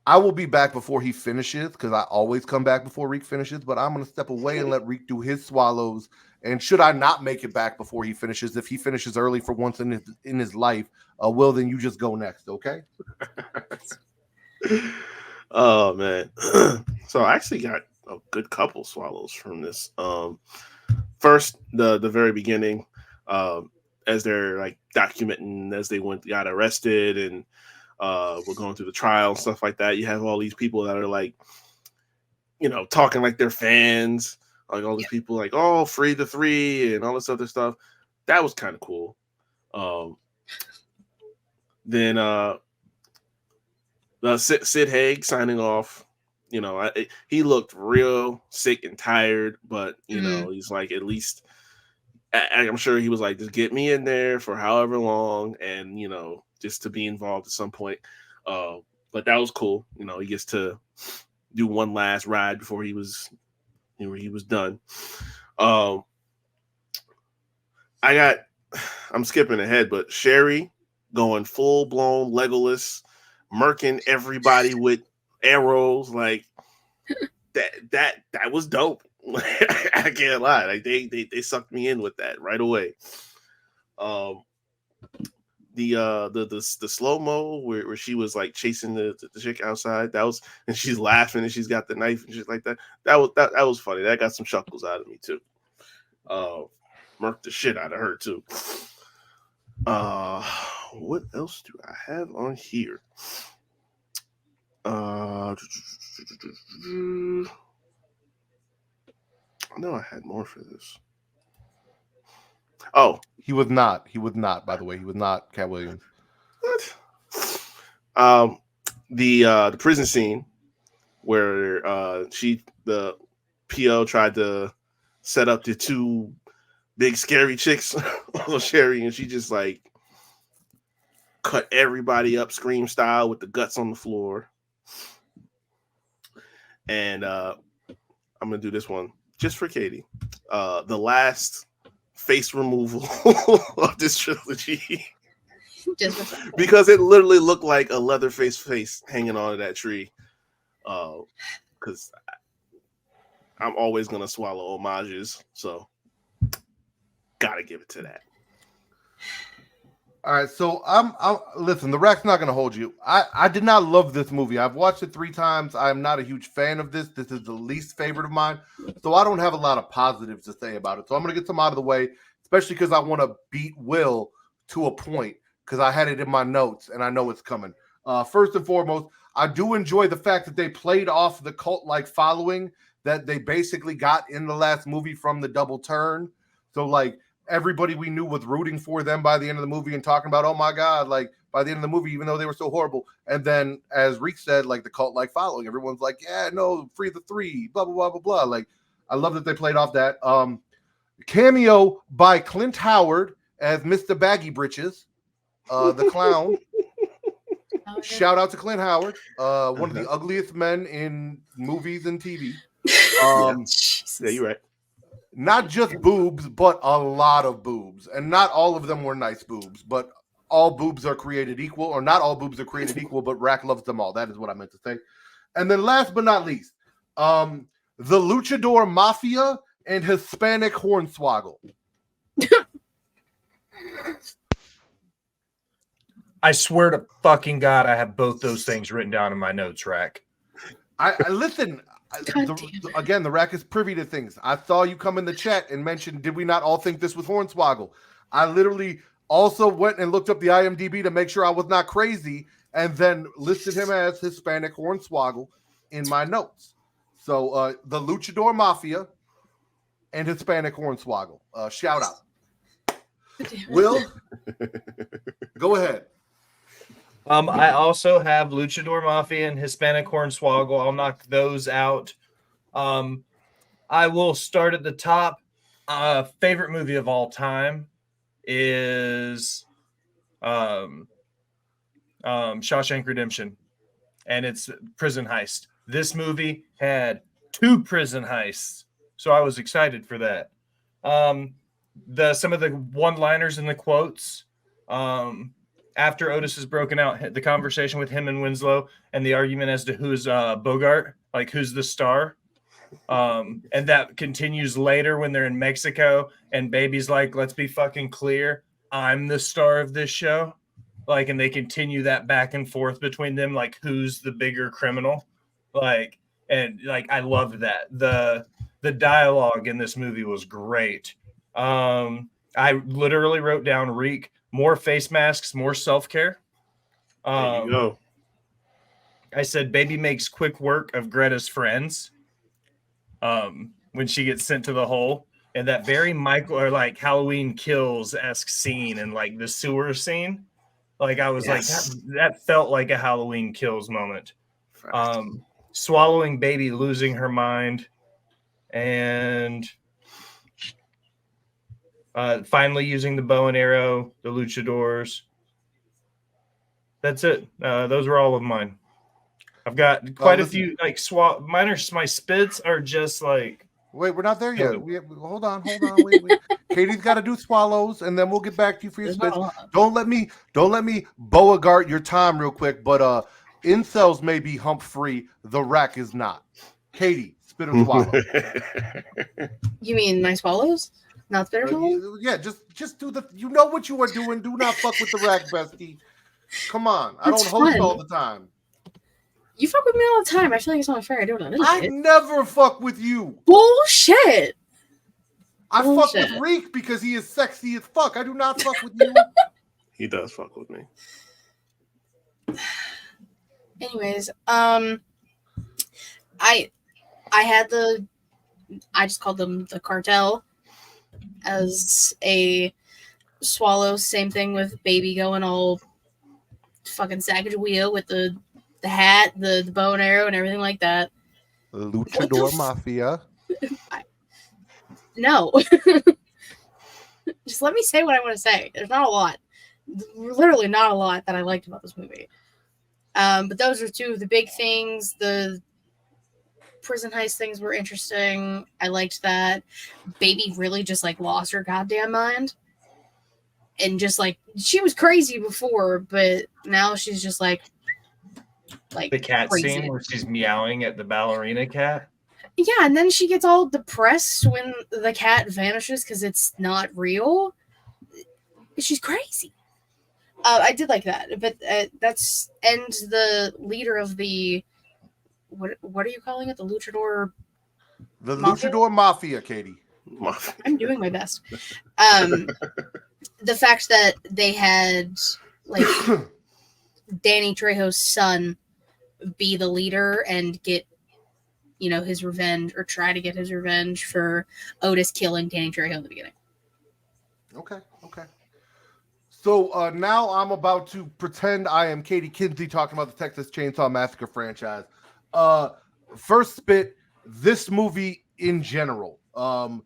S1: I will be back before he finishes because I always come back before Reek finishes, but I'm going to step away and let Reek do his swallows. And should I not make it back before he finishes, if he finishes early for once in his life, Will, then you just go next, okay?
S3: Oh, man. So I actually got a good couple swallows from this. First, the very beginning, as they're like documenting as they got arrested and we're going through the trial and stuff like that. You have all these people that are like, talking like they're fans, like all these people like, oh, free the 3 and all this other stuff. That was kind of cool. Then Sid Haig signing off. He looked real sick and tired, but he's like, at least I'm sure he was like, just get me in there for however long, and just to be involved at some point. But that was cool. He gets to do one last ride before he was done. I'm skipping ahead, but Sherry going full blown Legolas, murking everybody with arrows, like that was dope. I can't lie. Like they sucked me in with that right away. The slow-mo where she was like chasing the chick outside, that was, and she's laughing and she's got the knife and shit like that. That was funny. That got some chuckles out of me too. Murked the shit out of her too. What else do I have on here? I know I had more for this. Oh,
S1: He was not. He was not. By the way, he was not Cat Williams.
S3: what? The prison scene where the PO tried to set up the two big scary chicks on Sherry, and she just like cut everybody up Scream style with the guts on the floor. And I'm gonna do this one just for Katie. The last face removal of this trilogy. Because it literally looked like a Leatherface face hanging onto that tree. Because I'm always gonna swallow homages, so gotta give it to that.
S1: All right, so I'm listen. The Rack's not going to hold you. I did not love this movie. I've watched it 3 times. I am not a huge fan of this. This is the least favorite of mine, so I don't have a lot of positives to say about it. So I'm going to get some out of the way, especially because I want to beat Will to a point because I had it in my notes and I know it's coming. First and foremost, I do enjoy the fact that they played off the cult-like following that they basically got in the last movie from the double turn. So like. Everybody we knew was rooting for them by the end of the movie and talking about, oh my God, like by the end of the movie, even though they were so horrible. And then, as Reek said, like the cult like following, everyone's like, yeah, no, free the 3, blah, blah, blah, blah, blah. Like, I love that they played off that. Cameo by Clint Howard as Mr. Baggy Britches, the clown. Shout out to Clint Howard, one of the ugliest men in movies and TV.
S3: Yeah, you're right.
S1: Not just boobs, but a lot of boobs. And not all of them were nice boobs, but all boobs are created equal, or not all boobs are created equal, but Rack loves them all. That is what I meant to say. And then last but not least, the Luchador Mafia and Hispanic Hornswoggle.
S4: I swear to fucking God, I have both those things written down in my notes, Rack.
S1: I listen. Again, the Rack is privy to things. I saw you come in the chat and mention, did we not all think this was Hornswoggle? I literally also went and looked up the IMDb to make sure I was not crazy and then listed him as Hispanic Hornswoggle in my notes. So the Luchador Mafia and Hispanic Hornswoggle. Shout out. Will, go ahead.
S4: I also have Luchador Mafia and Hispanic Hornswoggle. I'll knock those out. I will start at the top. Favorite movie of all time is Shawshank Redemption, and it's prison heist. This movie had 2 prison heists, so I was excited for that. Some of the one-liners and the quotes. After Otis has broken out, the conversation with him and Winslow and the argument as to who's Bogart, like who's the star. And that continues later when they're in Mexico and Baby's like, let's be fucking clear. I'm the star of this show. Like, and they continue that back and forth between them. Like, who's the bigger criminal? Like, and like, I loved that. The dialogue in this movie was great. I literally wrote down Reek. More face masks, more self-care.
S3: There you go.
S4: I said Baby makes quick work of Greta's friends when she gets sent to the hole. And that very Michael or like Halloween Kills-esque scene and like the sewer scene. Like I was like, that felt like a Halloween Kills moment. Swallowing Baby losing her mind. And finally using the bow and arrow, the luchadors. That's it. Those were all of mine. I've got quite a few like mine are my spits are just like.
S1: Wait, we're not there yet. Hold on. Wait. Katie's got to do swallows, and then we'll get back to you for your spits. Don't let me Beauregard your time real quick. But incels may be hump free. The Rack is not. Katie, spit or swallow.
S2: You mean my swallows? Not spit or swallow?
S1: Yeah, just do the. You know what you are doing. Do not fuck with the Rack, bestie. Come on, I don't host all the time.
S2: You fuck with me all the time. I feel like it's not fair. I do it a little
S1: bit. I never fuck with you.
S2: Bullshit.
S1: I fuck with Reek because he is sexy as fuck. I do not fuck with you.
S3: He does fuck with me.
S2: Anyways, I had the I just called them the cartel. As a swallow, same thing with Baby going all fucking Sacagawea with the hat, the bow and arrow, and everything like that.
S1: Luchador Mafia.
S2: No. Just let me say what I want to say. There's not a lot. Literally not a lot that I liked about this movie. But those are two of the big things. The prison heist things were interesting. I liked that. Baby really just like lost her goddamn mind. And just like she was crazy before, but now she's just like
S4: The cat
S2: crazy.
S4: scene where she's meowing at the ballerina cat.
S2: Yeah, and then she gets all depressed when the cat vanishes because it's not real. She's crazy. I did like that, but that's and the leader of the what are you calling it? The luchador.
S1: The
S2: Mafia?
S1: Luchador Mafia, Katie.
S2: I'm doing my best. The fact that they had like Danny Trejo's son be the leader and get his revenge, or try to get his revenge for Otis killing Danny Trejo in the beginning.
S1: Okay. So now I'm about to pretend I am Katie Kinsey talking about the Texas Chainsaw Massacre franchise. First spit, this movie in general. And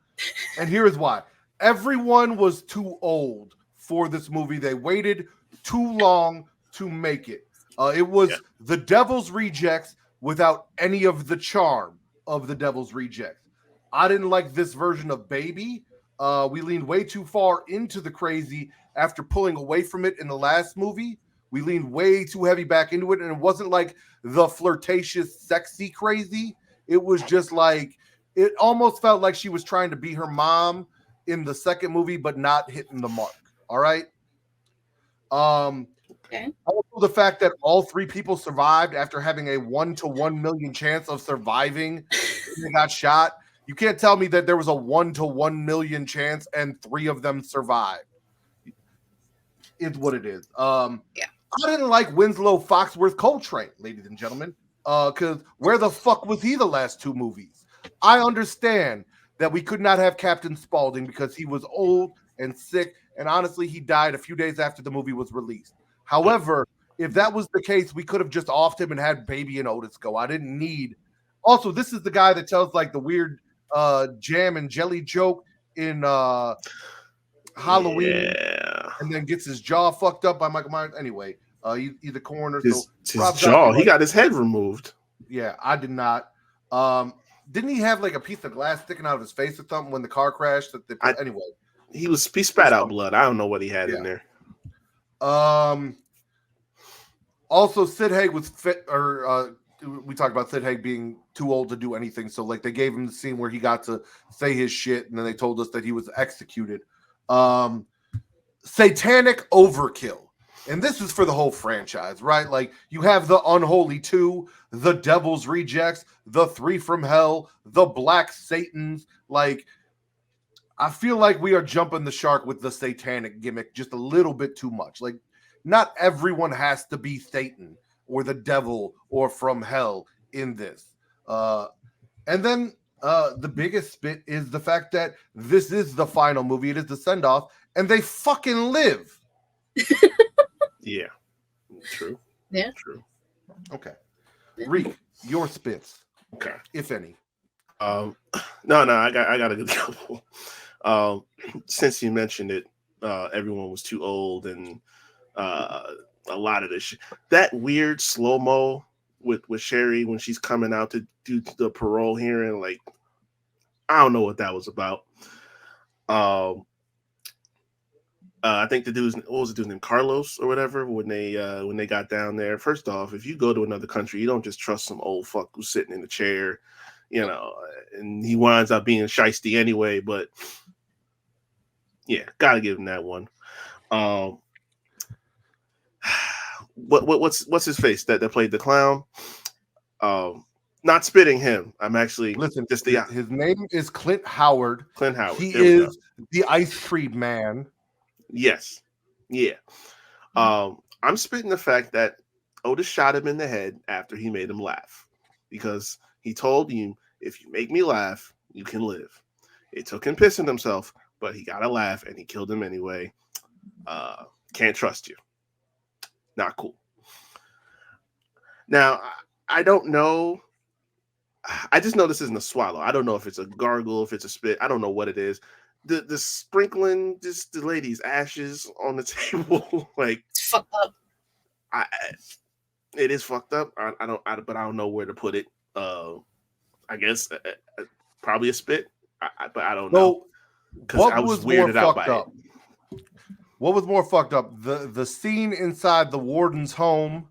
S1: here is why. Everyone was too old for this movie. They waited too long to make it. It was The Devil's Rejects without any of the charm of The Devil's Rejects. I didn't like this version of Baby. We leaned way too far into the crazy after pulling away from it in the last movie. We leaned way too heavy back into it, and it wasn't like the flirtatious, sexy crazy. It was just like, it almost felt like she was trying to be her mom in the second movie, but not hitting the mark. All right.
S2: Okay.
S1: Also, the fact that all three people survived after having a 1 to 1 million chance of surviving when they got shot. You can't tell me that there was a 1 to 1 million chance and 3 of them survived. It's what it is. I didn't like Winslow Foxworth Coltrane, ladies and gentlemen, because where the fuck was he the last 2 movies? I understand that we could not have Captain Spaulding because he was old and sick, and honestly, he died a few days after the movie was released. However, if that was the case, we could have just offed him and had Baby and Otis go. I didn't need. Also, this is the guy that tells like the weird jam and jelly joke in Halloween, and then gets his jaw fucked up by Michael Myers. Anyway, he's the coroner.
S3: His
S1: Rob
S3: jaw,
S1: Zombie,
S3: he got his head removed.
S1: Yeah, I did not. Didn't he have like a piece of glass sticking out of his face or something when the car crashed? Anyway,
S3: he spat out blood. I don't know what he had in there.
S1: Also, Sid Haig was fit, or we talked about Sid Haig being too old to do anything. So, like, they gave him the scene where he got to say his shit, and then they told us that he was executed. Satanic overkill. And this is for the whole franchise, right? Like, you have the Unholy 2, the Devil's Rejects, the 3 from Hell, the Black Satans. Like, I feel like we are jumping the shark with the satanic gimmick just a little bit too much. Like, not everyone has to be Satan or the devil or from hell in this. And then the biggest spit is the fact that this is the final movie. It is the send-off, and they fucking live.
S3: Yeah. True.
S2: Yeah.
S3: True.
S1: Okay. Reek, your spits.
S3: Okay.
S1: If any.
S3: No, I got a good couple. Since you mentioned it, everyone was too old, and a lot of this shit. That weird slow-mo with Sherry when she's coming out to do the parole hearing, like, I don't know what that was about. I think what was the dude's name, Carlos or whatever, when they got down there. First off, if you go to another country, you don't just trust some old fuck who's sitting in the chair, and he winds up being shiesty anyway. But yeah, gotta give him that one. What's his face that played the clown? Not spitting him. I'm actually
S1: his name is Clint Howard.
S3: Clint Howard.
S1: He is the ice cream man.
S3: Yes. Yeah. I'm spitting the fact that Otis shot him in the head after he made him laugh, because he told him, if you make me laugh, you can live. It took him pissing himself, but he got a laugh and he killed him anyway. Can't trust you. Not cool. Now, I don't know. I just know this isn't a swallow. I don't know if it's a gargle, if it's a spit. I don't know what it is. The sprinkling just the lady's ashes on the table, like
S2: It's fucked up.
S3: It is fucked up. But I don't know where to put it. I guess probably a spit, but I don't know.
S1: What
S3: I was
S1: was more
S3: weirded out
S1: fucked
S3: by
S1: up? What was more fucked up? The scene inside the warden's home,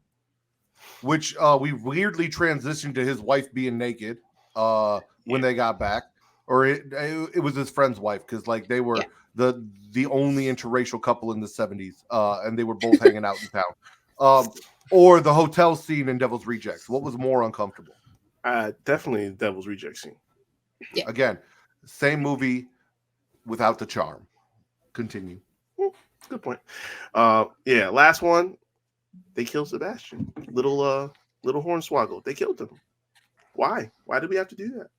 S1: which we weirdly transitioned to his wife being naked when they got back, or it was his friend's wife because like they were the only interracial couple in the 70s, and they were both hanging out in town. Or the hotel scene in Devil's Rejects. What was more uncomfortable?
S3: Definitely Devil's Rejects scene.
S2: Yeah.
S1: Again, same movie without the charm. Continue.
S3: Good point. Last one. They killed Sebastian. Little Hornswoggle. They killed him. Why? Why did we have to do that?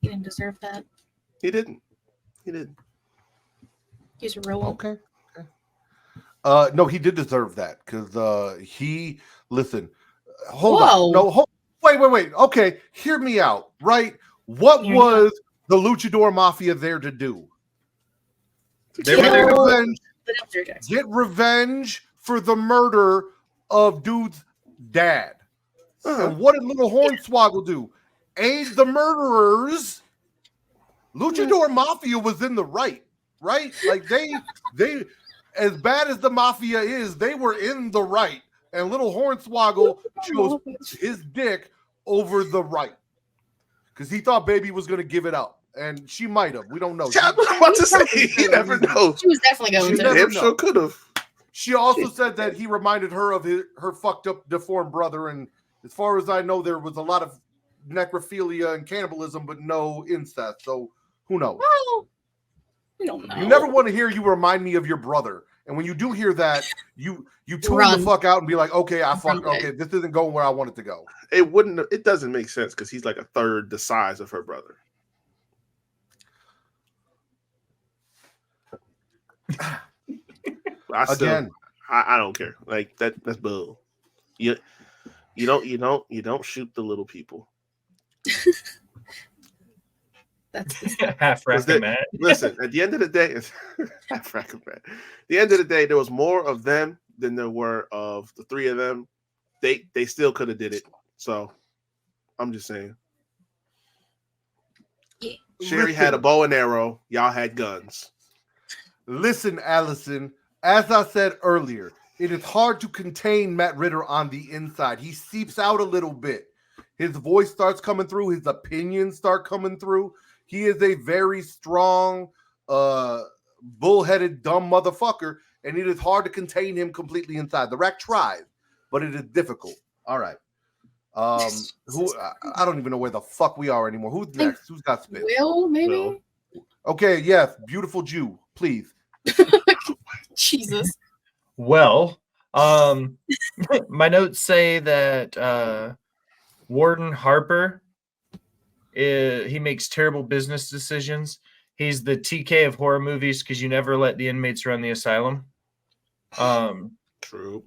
S2: He didn't deserve that.
S3: He didn't.
S2: He's a real one.
S1: Okay. No, he did deserve that because hold on. No, wait. Okay, hear me out. Right? What was the Luchador Mafia there to do? Get revenge for the murder of dude's dad. And what did Little Hornswoggle do? Aid the murderers. Luchador Mafia was in the right? Like they as bad as the mafia is, they were in the right. And Little Hornswoggle chose his dick over the right. Because he thought baby was going to give it up. And she might have. We don't know.
S3: I was about to say, you never know.
S2: She was definitely going to.
S3: Damn sure could have.
S1: She also said that he reminded her of her fucked up, deformed brother. And as far as I know, there was a lot of necrophilia and cannibalism, but no incest. So who knows?
S2: Well, we don't know.
S1: You never want to hear you remind me of your brother. And when you do hear that, you tune
S2: Run.
S1: the fuck out and be like, okay, this isn't going where I want it to go.
S3: It doesn't make sense because he's like a third the size of her brother. I don't care. Like that's bull. You don't shoot the little people.
S2: That's
S4: half Rack-a-Mat.
S3: Listen, at the end of the day, half Rack-a-Mat. At the end of the day, there was more of them than there were of the three of them. They still could have did it. So I'm just saying.
S2: Yeah.
S3: Sherry had a bow and arrow. Y'all had guns.
S1: Listen, Allison, as I said earlier, it is hard to contain Matt Ritter on the inside. He seeps out a little bit. His voice starts coming through. His opinions start coming through. He is a very strong, bullheaded, dumb motherfucker, and it is hard to contain him completely inside. The Rack tries, but it is difficult. All right. I don't even know where the fuck we are anymore. Who's next? Who's got spit?
S2: Will, maybe?
S3: Will.
S1: Okay, yes. Beautiful Jew, please.
S2: Jesus.
S4: Well, my notes say that Warden Harper, he makes terrible business decisions. He's the TK of horror movies because you never let the inmates run the asylum.
S3: True.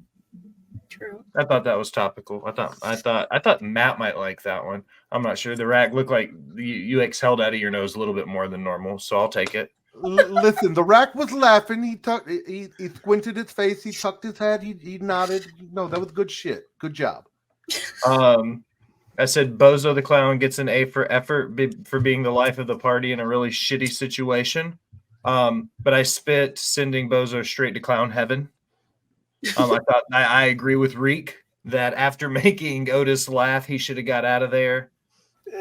S4: I thought that was topical. I thought Matt might like that one. I'm not sure. The Rack looked like you exhaled out of your nose a little bit more than normal, so I'll take it.
S1: Listen, the Rack was laughing. He squinted his face. He tucked his head. He nodded. No, that was good shit. Good job.
S4: I said Bozo the Clown gets an A for effort for being the life of the party in a really shitty situation. But I spit sending Bozo straight to clown heaven. I agree with Reek that after making Otis laugh, he should have got out of there.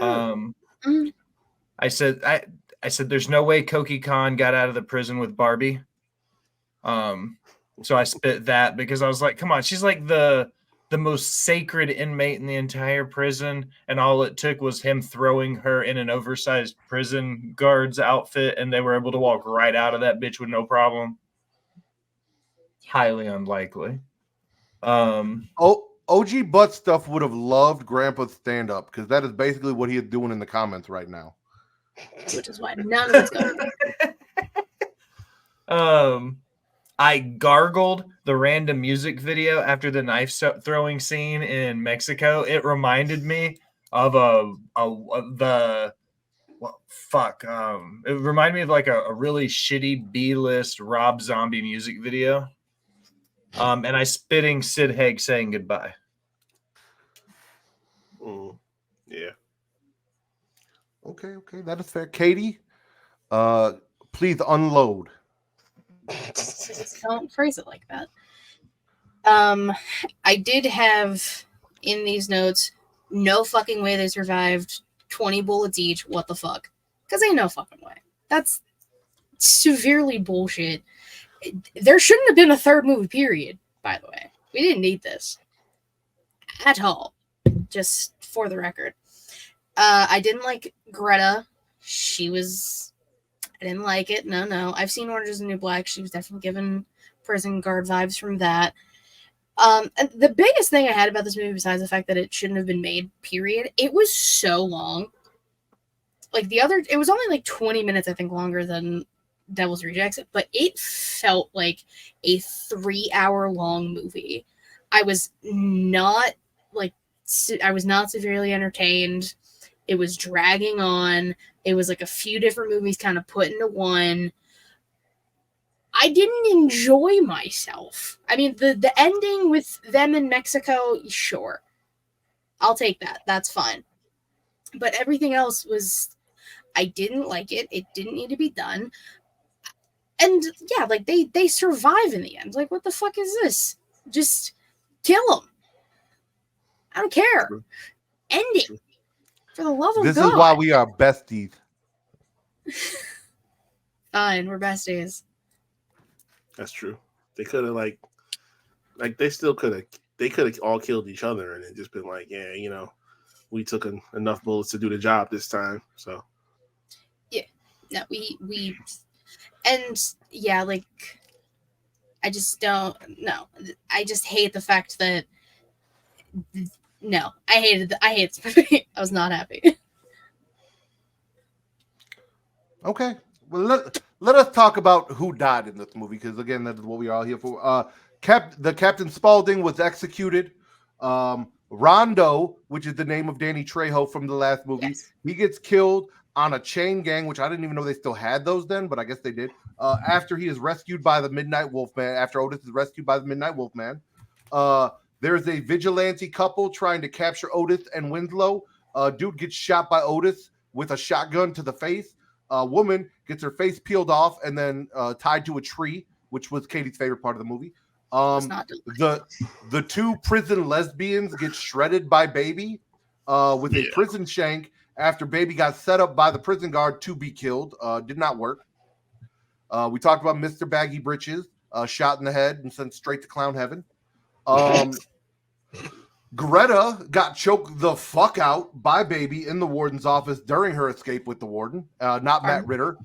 S4: I said there's no way Koki Khan got out of the prison with Barbie. So I spit that because I was like, come on, she's like the most sacred inmate in the entire prison, and all it took was him throwing her in an oversized prison guard's outfit, and they were able to walk right out of that bitch with no problem. Highly unlikely.
S1: OG Butt Stuff would have loved Grandpa's stand up because that is basically what he is doing in the comments right now.
S2: Which is why none of it's going to
S4: I gargled the random music video after the knife throwing scene in Mexico. It reminded me of it reminded me of like a really shitty B-list Rob Zombie music video. And I spitting Sid Haig saying goodbye.
S3: Yeah.
S1: Okay, that is fair. Katie, please unload.
S2: Don't phrase it like that. I did have in these notes, no fucking way they survived 20 bullets each. What the fuck? Because ain't no fucking way. That's severely bullshit. There shouldn't have been a third movie, period, by the way. We didn't need this. At all. Just for the record. I didn't like Greta. I didn't like it. No. I've seen Orange is the New Black. She was definitely given prison guard vibes from that. And the biggest thing I had about this movie, besides the fact that it shouldn't have been made, period, it was so long. Like it was only like 20 minutes, I think, longer than Devil's Rejects, but it felt like a 3-hour long movie. I was not severely entertained. It was dragging on. It was like a few different movies kind of put into one. I didn't enjoy myself. I mean, the ending with them in Mexico, sure. I'll take that. That's fine. But everything else I didn't like it. It didn't need to be done. And yeah, like they survive in the end. Like, what the fuck is this? Just kill them. I don't care. End it. For the love of God.
S1: This is why we are besties.
S2: Fine, we're besties.
S3: That's true. They could have like they still could have all killed each other and it just been like, yeah, you know, we took enough bullets to do the job this time. So
S2: yeah, no, we and yeah, like I just don't know. I just hate the fact that no, I hate this movie. I was not happy.
S1: Okay. Well, let us talk about who died in this movie, because again, that is what we are all here for. The Captain Spaulding was executed. Rondo, which is the name of Danny Trejo from the last movie,
S2: Yes.
S1: He gets killed on a chain gang, which I didn't even know they still had those then, but I guess they did. After he is rescued by the Midnight Wolfman, after Otis is rescued by the Midnight Wolfman, there's a vigilante couple trying to capture Otis and Winslow. Dude gets shot by Otis with a shotgun to the face. A woman gets her face peeled off and then tied to a tree, which was Katie's favorite part of the movie. The two prison lesbians get shredded by Baby with a prison shank after Baby got set up by the prison guard to be killed. Did not work. We talked about Mr. Baggy Britches, shot in the head and sent straight to clown heaven. Greta got choked the fuck out by Baby in the warden's office during her escape with the warden. Not Matt Ritter.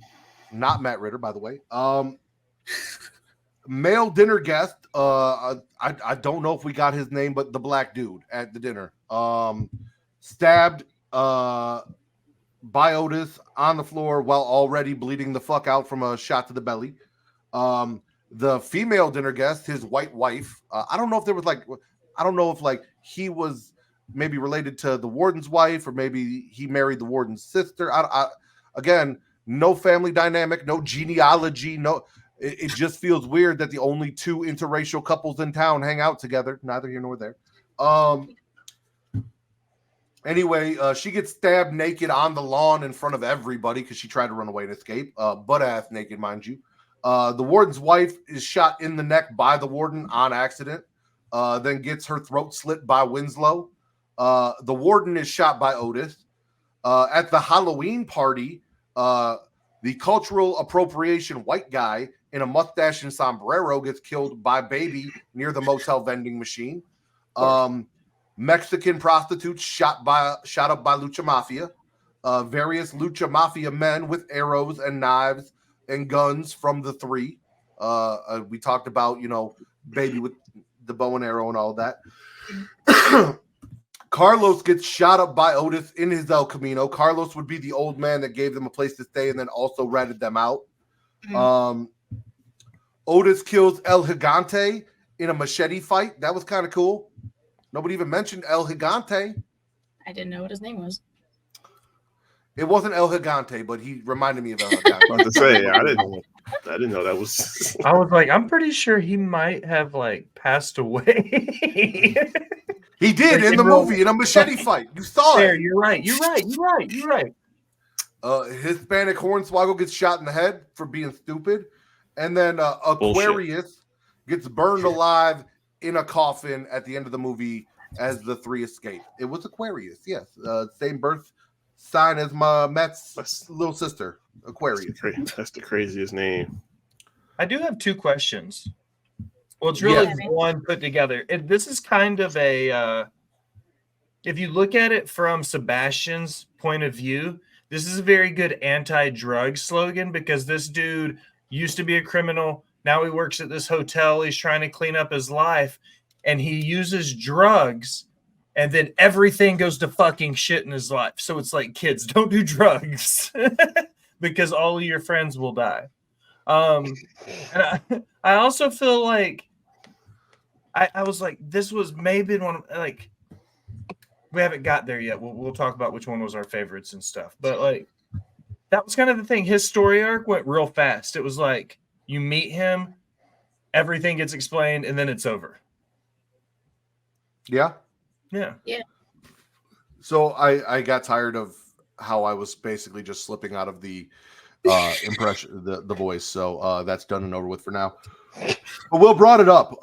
S1: Not Matt Ritter, by the way. Male dinner guest. I don't know if we got his name, but the black dude at the dinner. Stabbed by Otis on the floor while already bleeding the fuck out from a shot to the belly. The female dinner guest, his white wife. I don't know if there was I don't know if he was maybe related to the warden's wife or maybe he married the warden's sister. Again, no family dynamic, no genealogy, no. It just feels weird that the only two interracial couples in town hang out together. Neither here nor there. Anyway, she gets stabbed naked on the lawn in front of everybody because she tried to run away and escape. Butt-ass naked, mind you. The warden's wife is shot in the neck by the warden on accident. Then gets her throat slit by Winslow. The warden is shot by Otis. At the Halloween party, the cultural appropriation white guy in a mustache and sombrero gets killed by Baby near the motel vending machine. Mexican prostitutes shot up by Lucha Mafia. Various Lucha Mafia men with arrows and knives and guns from the three. We talked about, Baby with the bow and arrow and all of that. Carlos gets shot up by Otis in his El Camino. Carlos would be the old man that gave them a place to stay and then also ratted them out. Otis kills El Gigante in a machete fight. That was kind of cool. Nobody even mentioned El Gigante.
S2: I didn't know what his name was.
S1: It wasn't El Gigante, but he reminded me of El Gigante.
S3: About to say, I didn't know that was.
S4: I was like, I'm pretty sure he might have like passed away.
S1: He did in the movie in a machete fight. You saw
S4: There,
S1: it.
S4: you're right.
S1: Hispanic Hornswoggle gets shot in the head for being stupid, and then Aquarius gets burned alive in a coffin at the end of the movie as the three escape. It was Aquarius, yes, same birth sign as Matt's little sister, Aquarius.
S3: That's the craziest name.
S4: I do have two questions. Well, it's really one put together. This is kind of a, if you look at it from Sebastian's point of view, this is a very good anti-drug slogan because this dude used to be a criminal. Now he works at this hotel. He's trying to clean up his life, and he uses drugs, and then everything goes to fucking shit in his life. So it's like, kids, don't do drugs because all of your friends will die. And I also feel like I was like, this was maybe one of, like, we haven't got there yet. We'll talk about which one was our favorites and stuff. But like, that was kind of the thing. His story arc went real fast. It was like you meet him, everything gets explained, and then it's over.
S1: Yeah.
S2: Yeah.
S1: So I got tired of how I was basically just slipping out of the impression, the voice. So that's done and over with for now. But Will brought it up.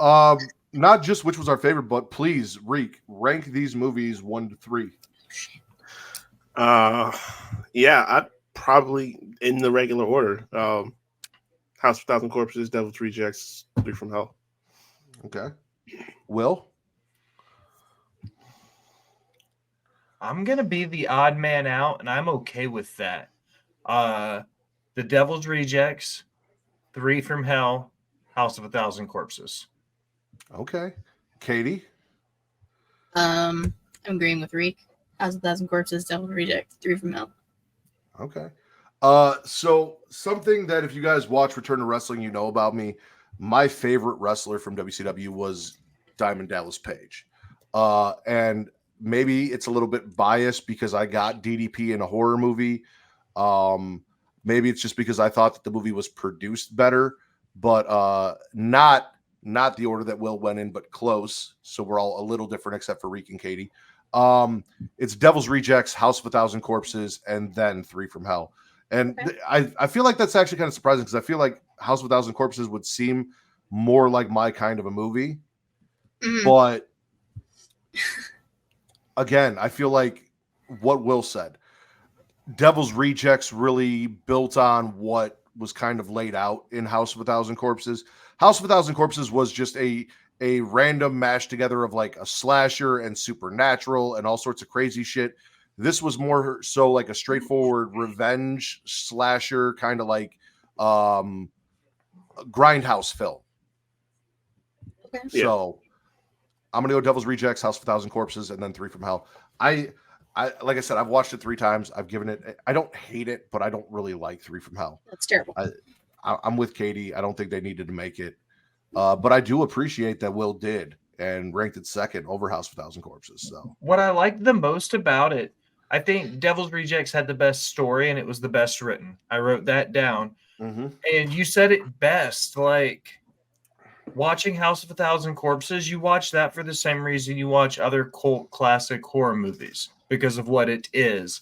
S1: Not just which was our favorite, but please, Reek, rank these movies 1 to 3.
S3: Yeah, I'd probably in the regular order. House of 1,000 Corpses, Devil's Rejects, 3 from Hell.
S1: Okay. Will?
S4: I'm going to be the odd man out, and I'm okay with that. The Devil's Rejects, 3 from Hell, House of 1,000 Corpses.
S1: Okay. Katie?
S2: I'm agreeing with Reek. House of 1,000 Corpses, Devil's Rejects, 3 from Hell.
S1: Okay. So something that if you guys watch Return to Wrestling, you know about me. My favorite wrestler from WCW was Diamond Dallas Page. And maybe it's a little bit biased because I got DDP in a horror movie. Maybe it's just because I thought that the movie was produced better, but not the order that Will went in, but close. So we're all a little different except for Reek and Katie. It's Devil's Rejects, House of 1,000 Corpses, and then 3 from Hell. And I feel like that's actually kind of surprising because I feel like House of 1,000 Corpses would seem more like my kind of a movie. But again, I feel like what Will said, Devil's Rejects really built on what was kind of laid out in House of 1,000 Corpses. House of 1,000 Corpses was just a random mash together of like a slasher and supernatural and all sorts of crazy shit. This was more so like a straightforward revenge slasher, kind of like grindhouse film.
S2: Okay.
S1: So I'm gonna go Devil's Rejects, House of 1,000 Corpses, and then 3 from Hell. I like I said, I've watched it 3 times. I've given it. I don't hate it, but I don't really like 3 from Hell.
S2: That's terrible.
S1: I'm with Katie. I don't think they needed to make it, but I do appreciate that Will did and ranked it second over House of 1,000 Corpses. So
S4: what I liked the most about it, I think Devil's Rejects had the best story and it was the best written. I wrote that down. And you said it best. Like watching House of 1,000 Corpses, you watch that for the same reason you watch other cult classic horror movies because of what it is.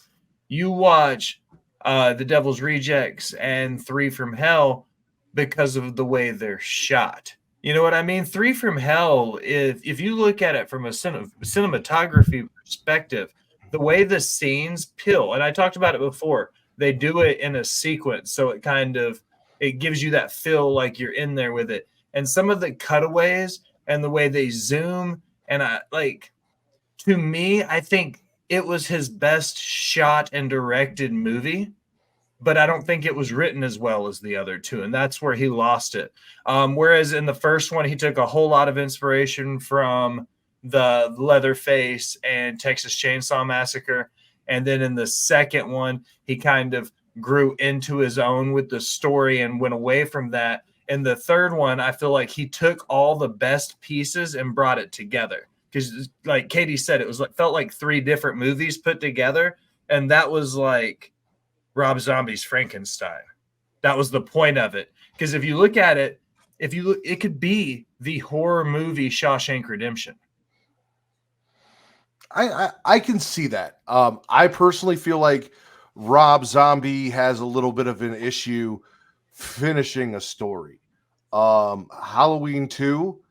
S4: You watch The Devil's Rejects and 3 from Hell because of the way they're shot. You know what I mean? 3 from Hell, if you look at it from a cinematography perspective, the way the scenes peel, and I talked about it before, they do it in a sequence, so it gives you that feel like you're in there with it. And some of the cutaways and the way they zoom, and to me, I think it was his best shot and directed movie, but I don't think it was written as well as the other two, and that's where he lost it. Whereas in the first one, he took a whole lot of inspiration from the Leatherface and Texas Chainsaw Massacre. And then in the second one, he kind of grew into his own with the story and went away from that. In the third one, I feel like he took all the best pieces and brought it together. Because, like Katie said, it was like felt like 3 different movies put together, and that was like Rob Zombie's Frankenstein. That was the point of it. Because if you look at it, it could be the horror movie Shawshank Redemption.
S1: I can see that. I personally feel like Rob Zombie has a little bit of an issue finishing a story. Halloween 2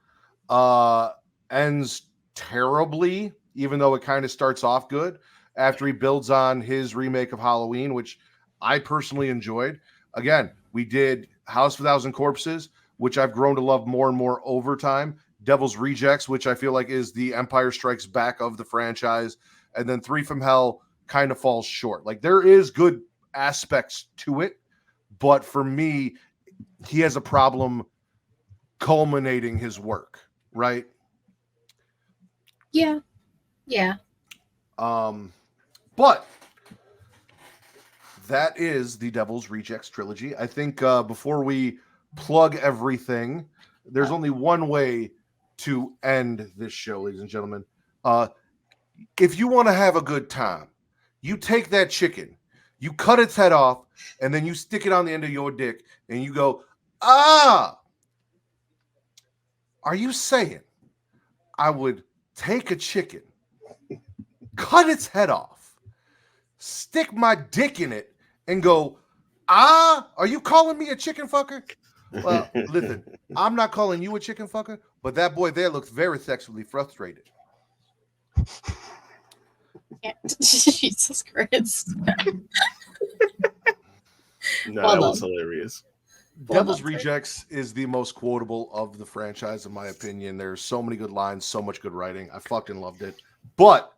S1: ends terribly, even though it kind of starts off good after he builds on his remake of Halloween, which I personally enjoyed. Again, we did House of a Thousand Corpses, which I've grown to love more and more over time. Devil's Rejects, which I feel like is the Empire Strikes Back of the franchise. And then 3 from Hell kind of falls short. Like, there is good aspects to it, but for me, he has a problem culminating his work, right?
S2: Yeah.
S1: But that is the Devil's Rejects trilogy. I think before we plug everything, there's only one way to end this show, ladies and gentlemen. If you want to have a good time, you take that chicken, you cut its head off, and then you stick it on the end of your dick, and you go, ah! Are you saying I would take a chicken, cut its head off, stick my dick in it, and go, ah? Are you calling me a chicken fucker? Well, listen, I'm not calling you a chicken fucker, but that boy there looks very sexually frustrated.
S2: Yeah. Jesus Christ.
S3: No,
S2: Well
S3: that was
S2: done.
S3: hilarious.
S1: Devil's
S2: done, sir.
S1: Rejects is the most quotable of the franchise, in my opinion. There's so many good lines, so much good writing. I fucking loved it. But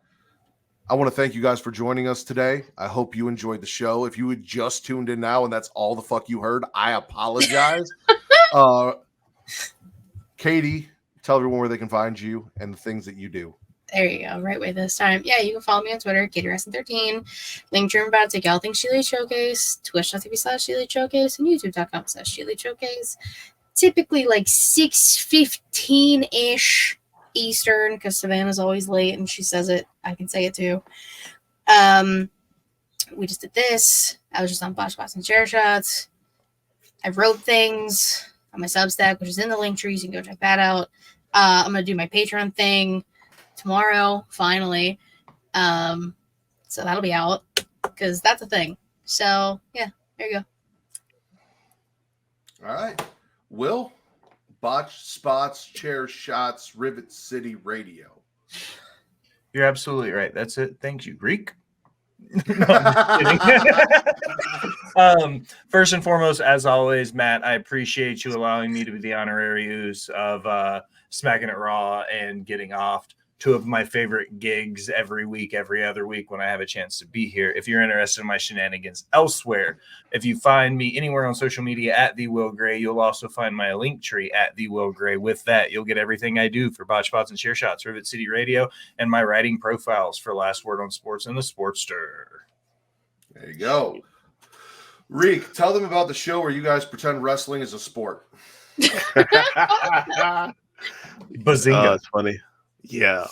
S1: I want to thank you guys for joining us today. I hope you enjoyed the show. If you had just tuned in now and that's all the fuck you heard, I apologize. Katie, tell everyone where they can find you and the things that you do.
S2: There you go. Right way this time. Yeah, you can follow me on Twitter, KatieWrestling13. Link to about to Gal Think She Showcase, twitch.tv/She Showcase, and youtube.com/She Showcase. Typically like 6:15-ish Eastern, because Savannah's always late and she says it. I can say it too. We just did this. I was just on Botch Bots and Chair Shots. I wrote things on my Substack, which is in the link tree. You can go check that out. I'm gonna do my Patreon thing tomorrow, finally. So that'll be out because that's a thing. So yeah, there you go.
S1: All right. Will, Botch Spots, Chair Shots, Rivet City Radio.
S4: You're absolutely right. That's it. Thank you, Greek. No, I'm just kidding. First and foremost, as always, Matt, I appreciate you allowing me to be the honorary use of Smacking It Raw and Getting Off. 2 of my favorite gigs every week, every other week when I have a chance to be here. If you're interested in my shenanigans elsewhere, if you find me anywhere on social media at The Will Gray, you'll also find my link tree at The Will Gray. With that, you'll get everything I do for Botch Spots and Chair Shots, Rivet City Radio, and my writing profiles for Last Word on Sports and the Sportster.
S1: There you go. Reek, tell them about the show where you guys pretend wrestling is a sport.
S4: Bazinga.
S3: It's funny. Yeah.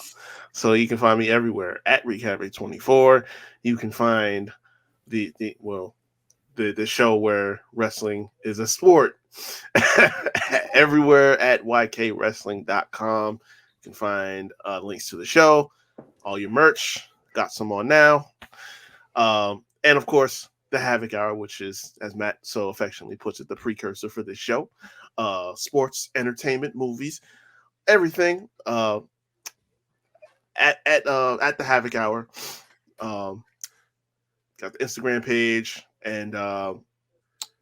S3: So you can find me everywhere at Recap24. You can find the show where wrestling is a sport everywhere at ykwrestling.com. You can find links to the show, all your merch, got some on now. And of course, the Havoc Hour, which is, as Matt so affectionately puts it, the precursor for this show. Sports, entertainment, movies, everything. At the Havoc Hour, got the Instagram page and on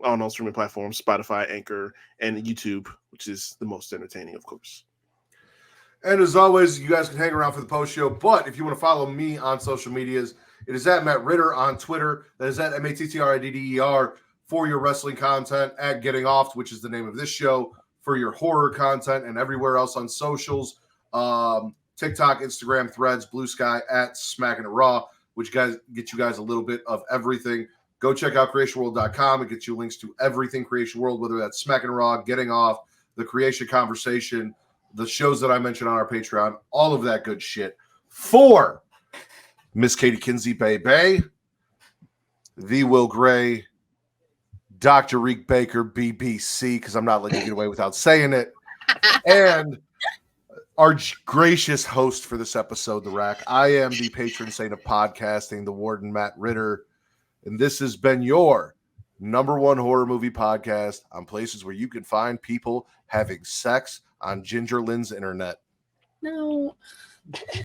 S3: all streaming platforms, Spotify, Anchor, and YouTube, which is the most entertaining, of course.
S1: And as always, you guys can hang around for the post show. But if you want to follow me on social medias, it is at Matt Ritter on Twitter. That is at MATTRIDDER for your wrestling content, at Getting Off, which is the name of this show, for your horror content and everywhere else on socials. TikTok, Instagram, Threads, Blue Sky at Smacking It Raw, which guys get you guys a little bit of everything. Go check out creationworld.com. It gets you links to everything Creation World, whether that's Smacking It Raw, Getting Off, the Creation Conversation, the shows that I mentioned on our Patreon, all of that good shit. For Miss Katie Kinsey, Bay, the Will Gray, Dr. Reek Baker, BBC, because I'm not letting you get away without saying it, and our gracious host for this episode, The Rack. I am the patron saint of podcasting, the Warden Matt Ritter, and this has been your #1 horror movie podcast on places where you can find people having sex on Ginger Lynn's internet.
S2: No.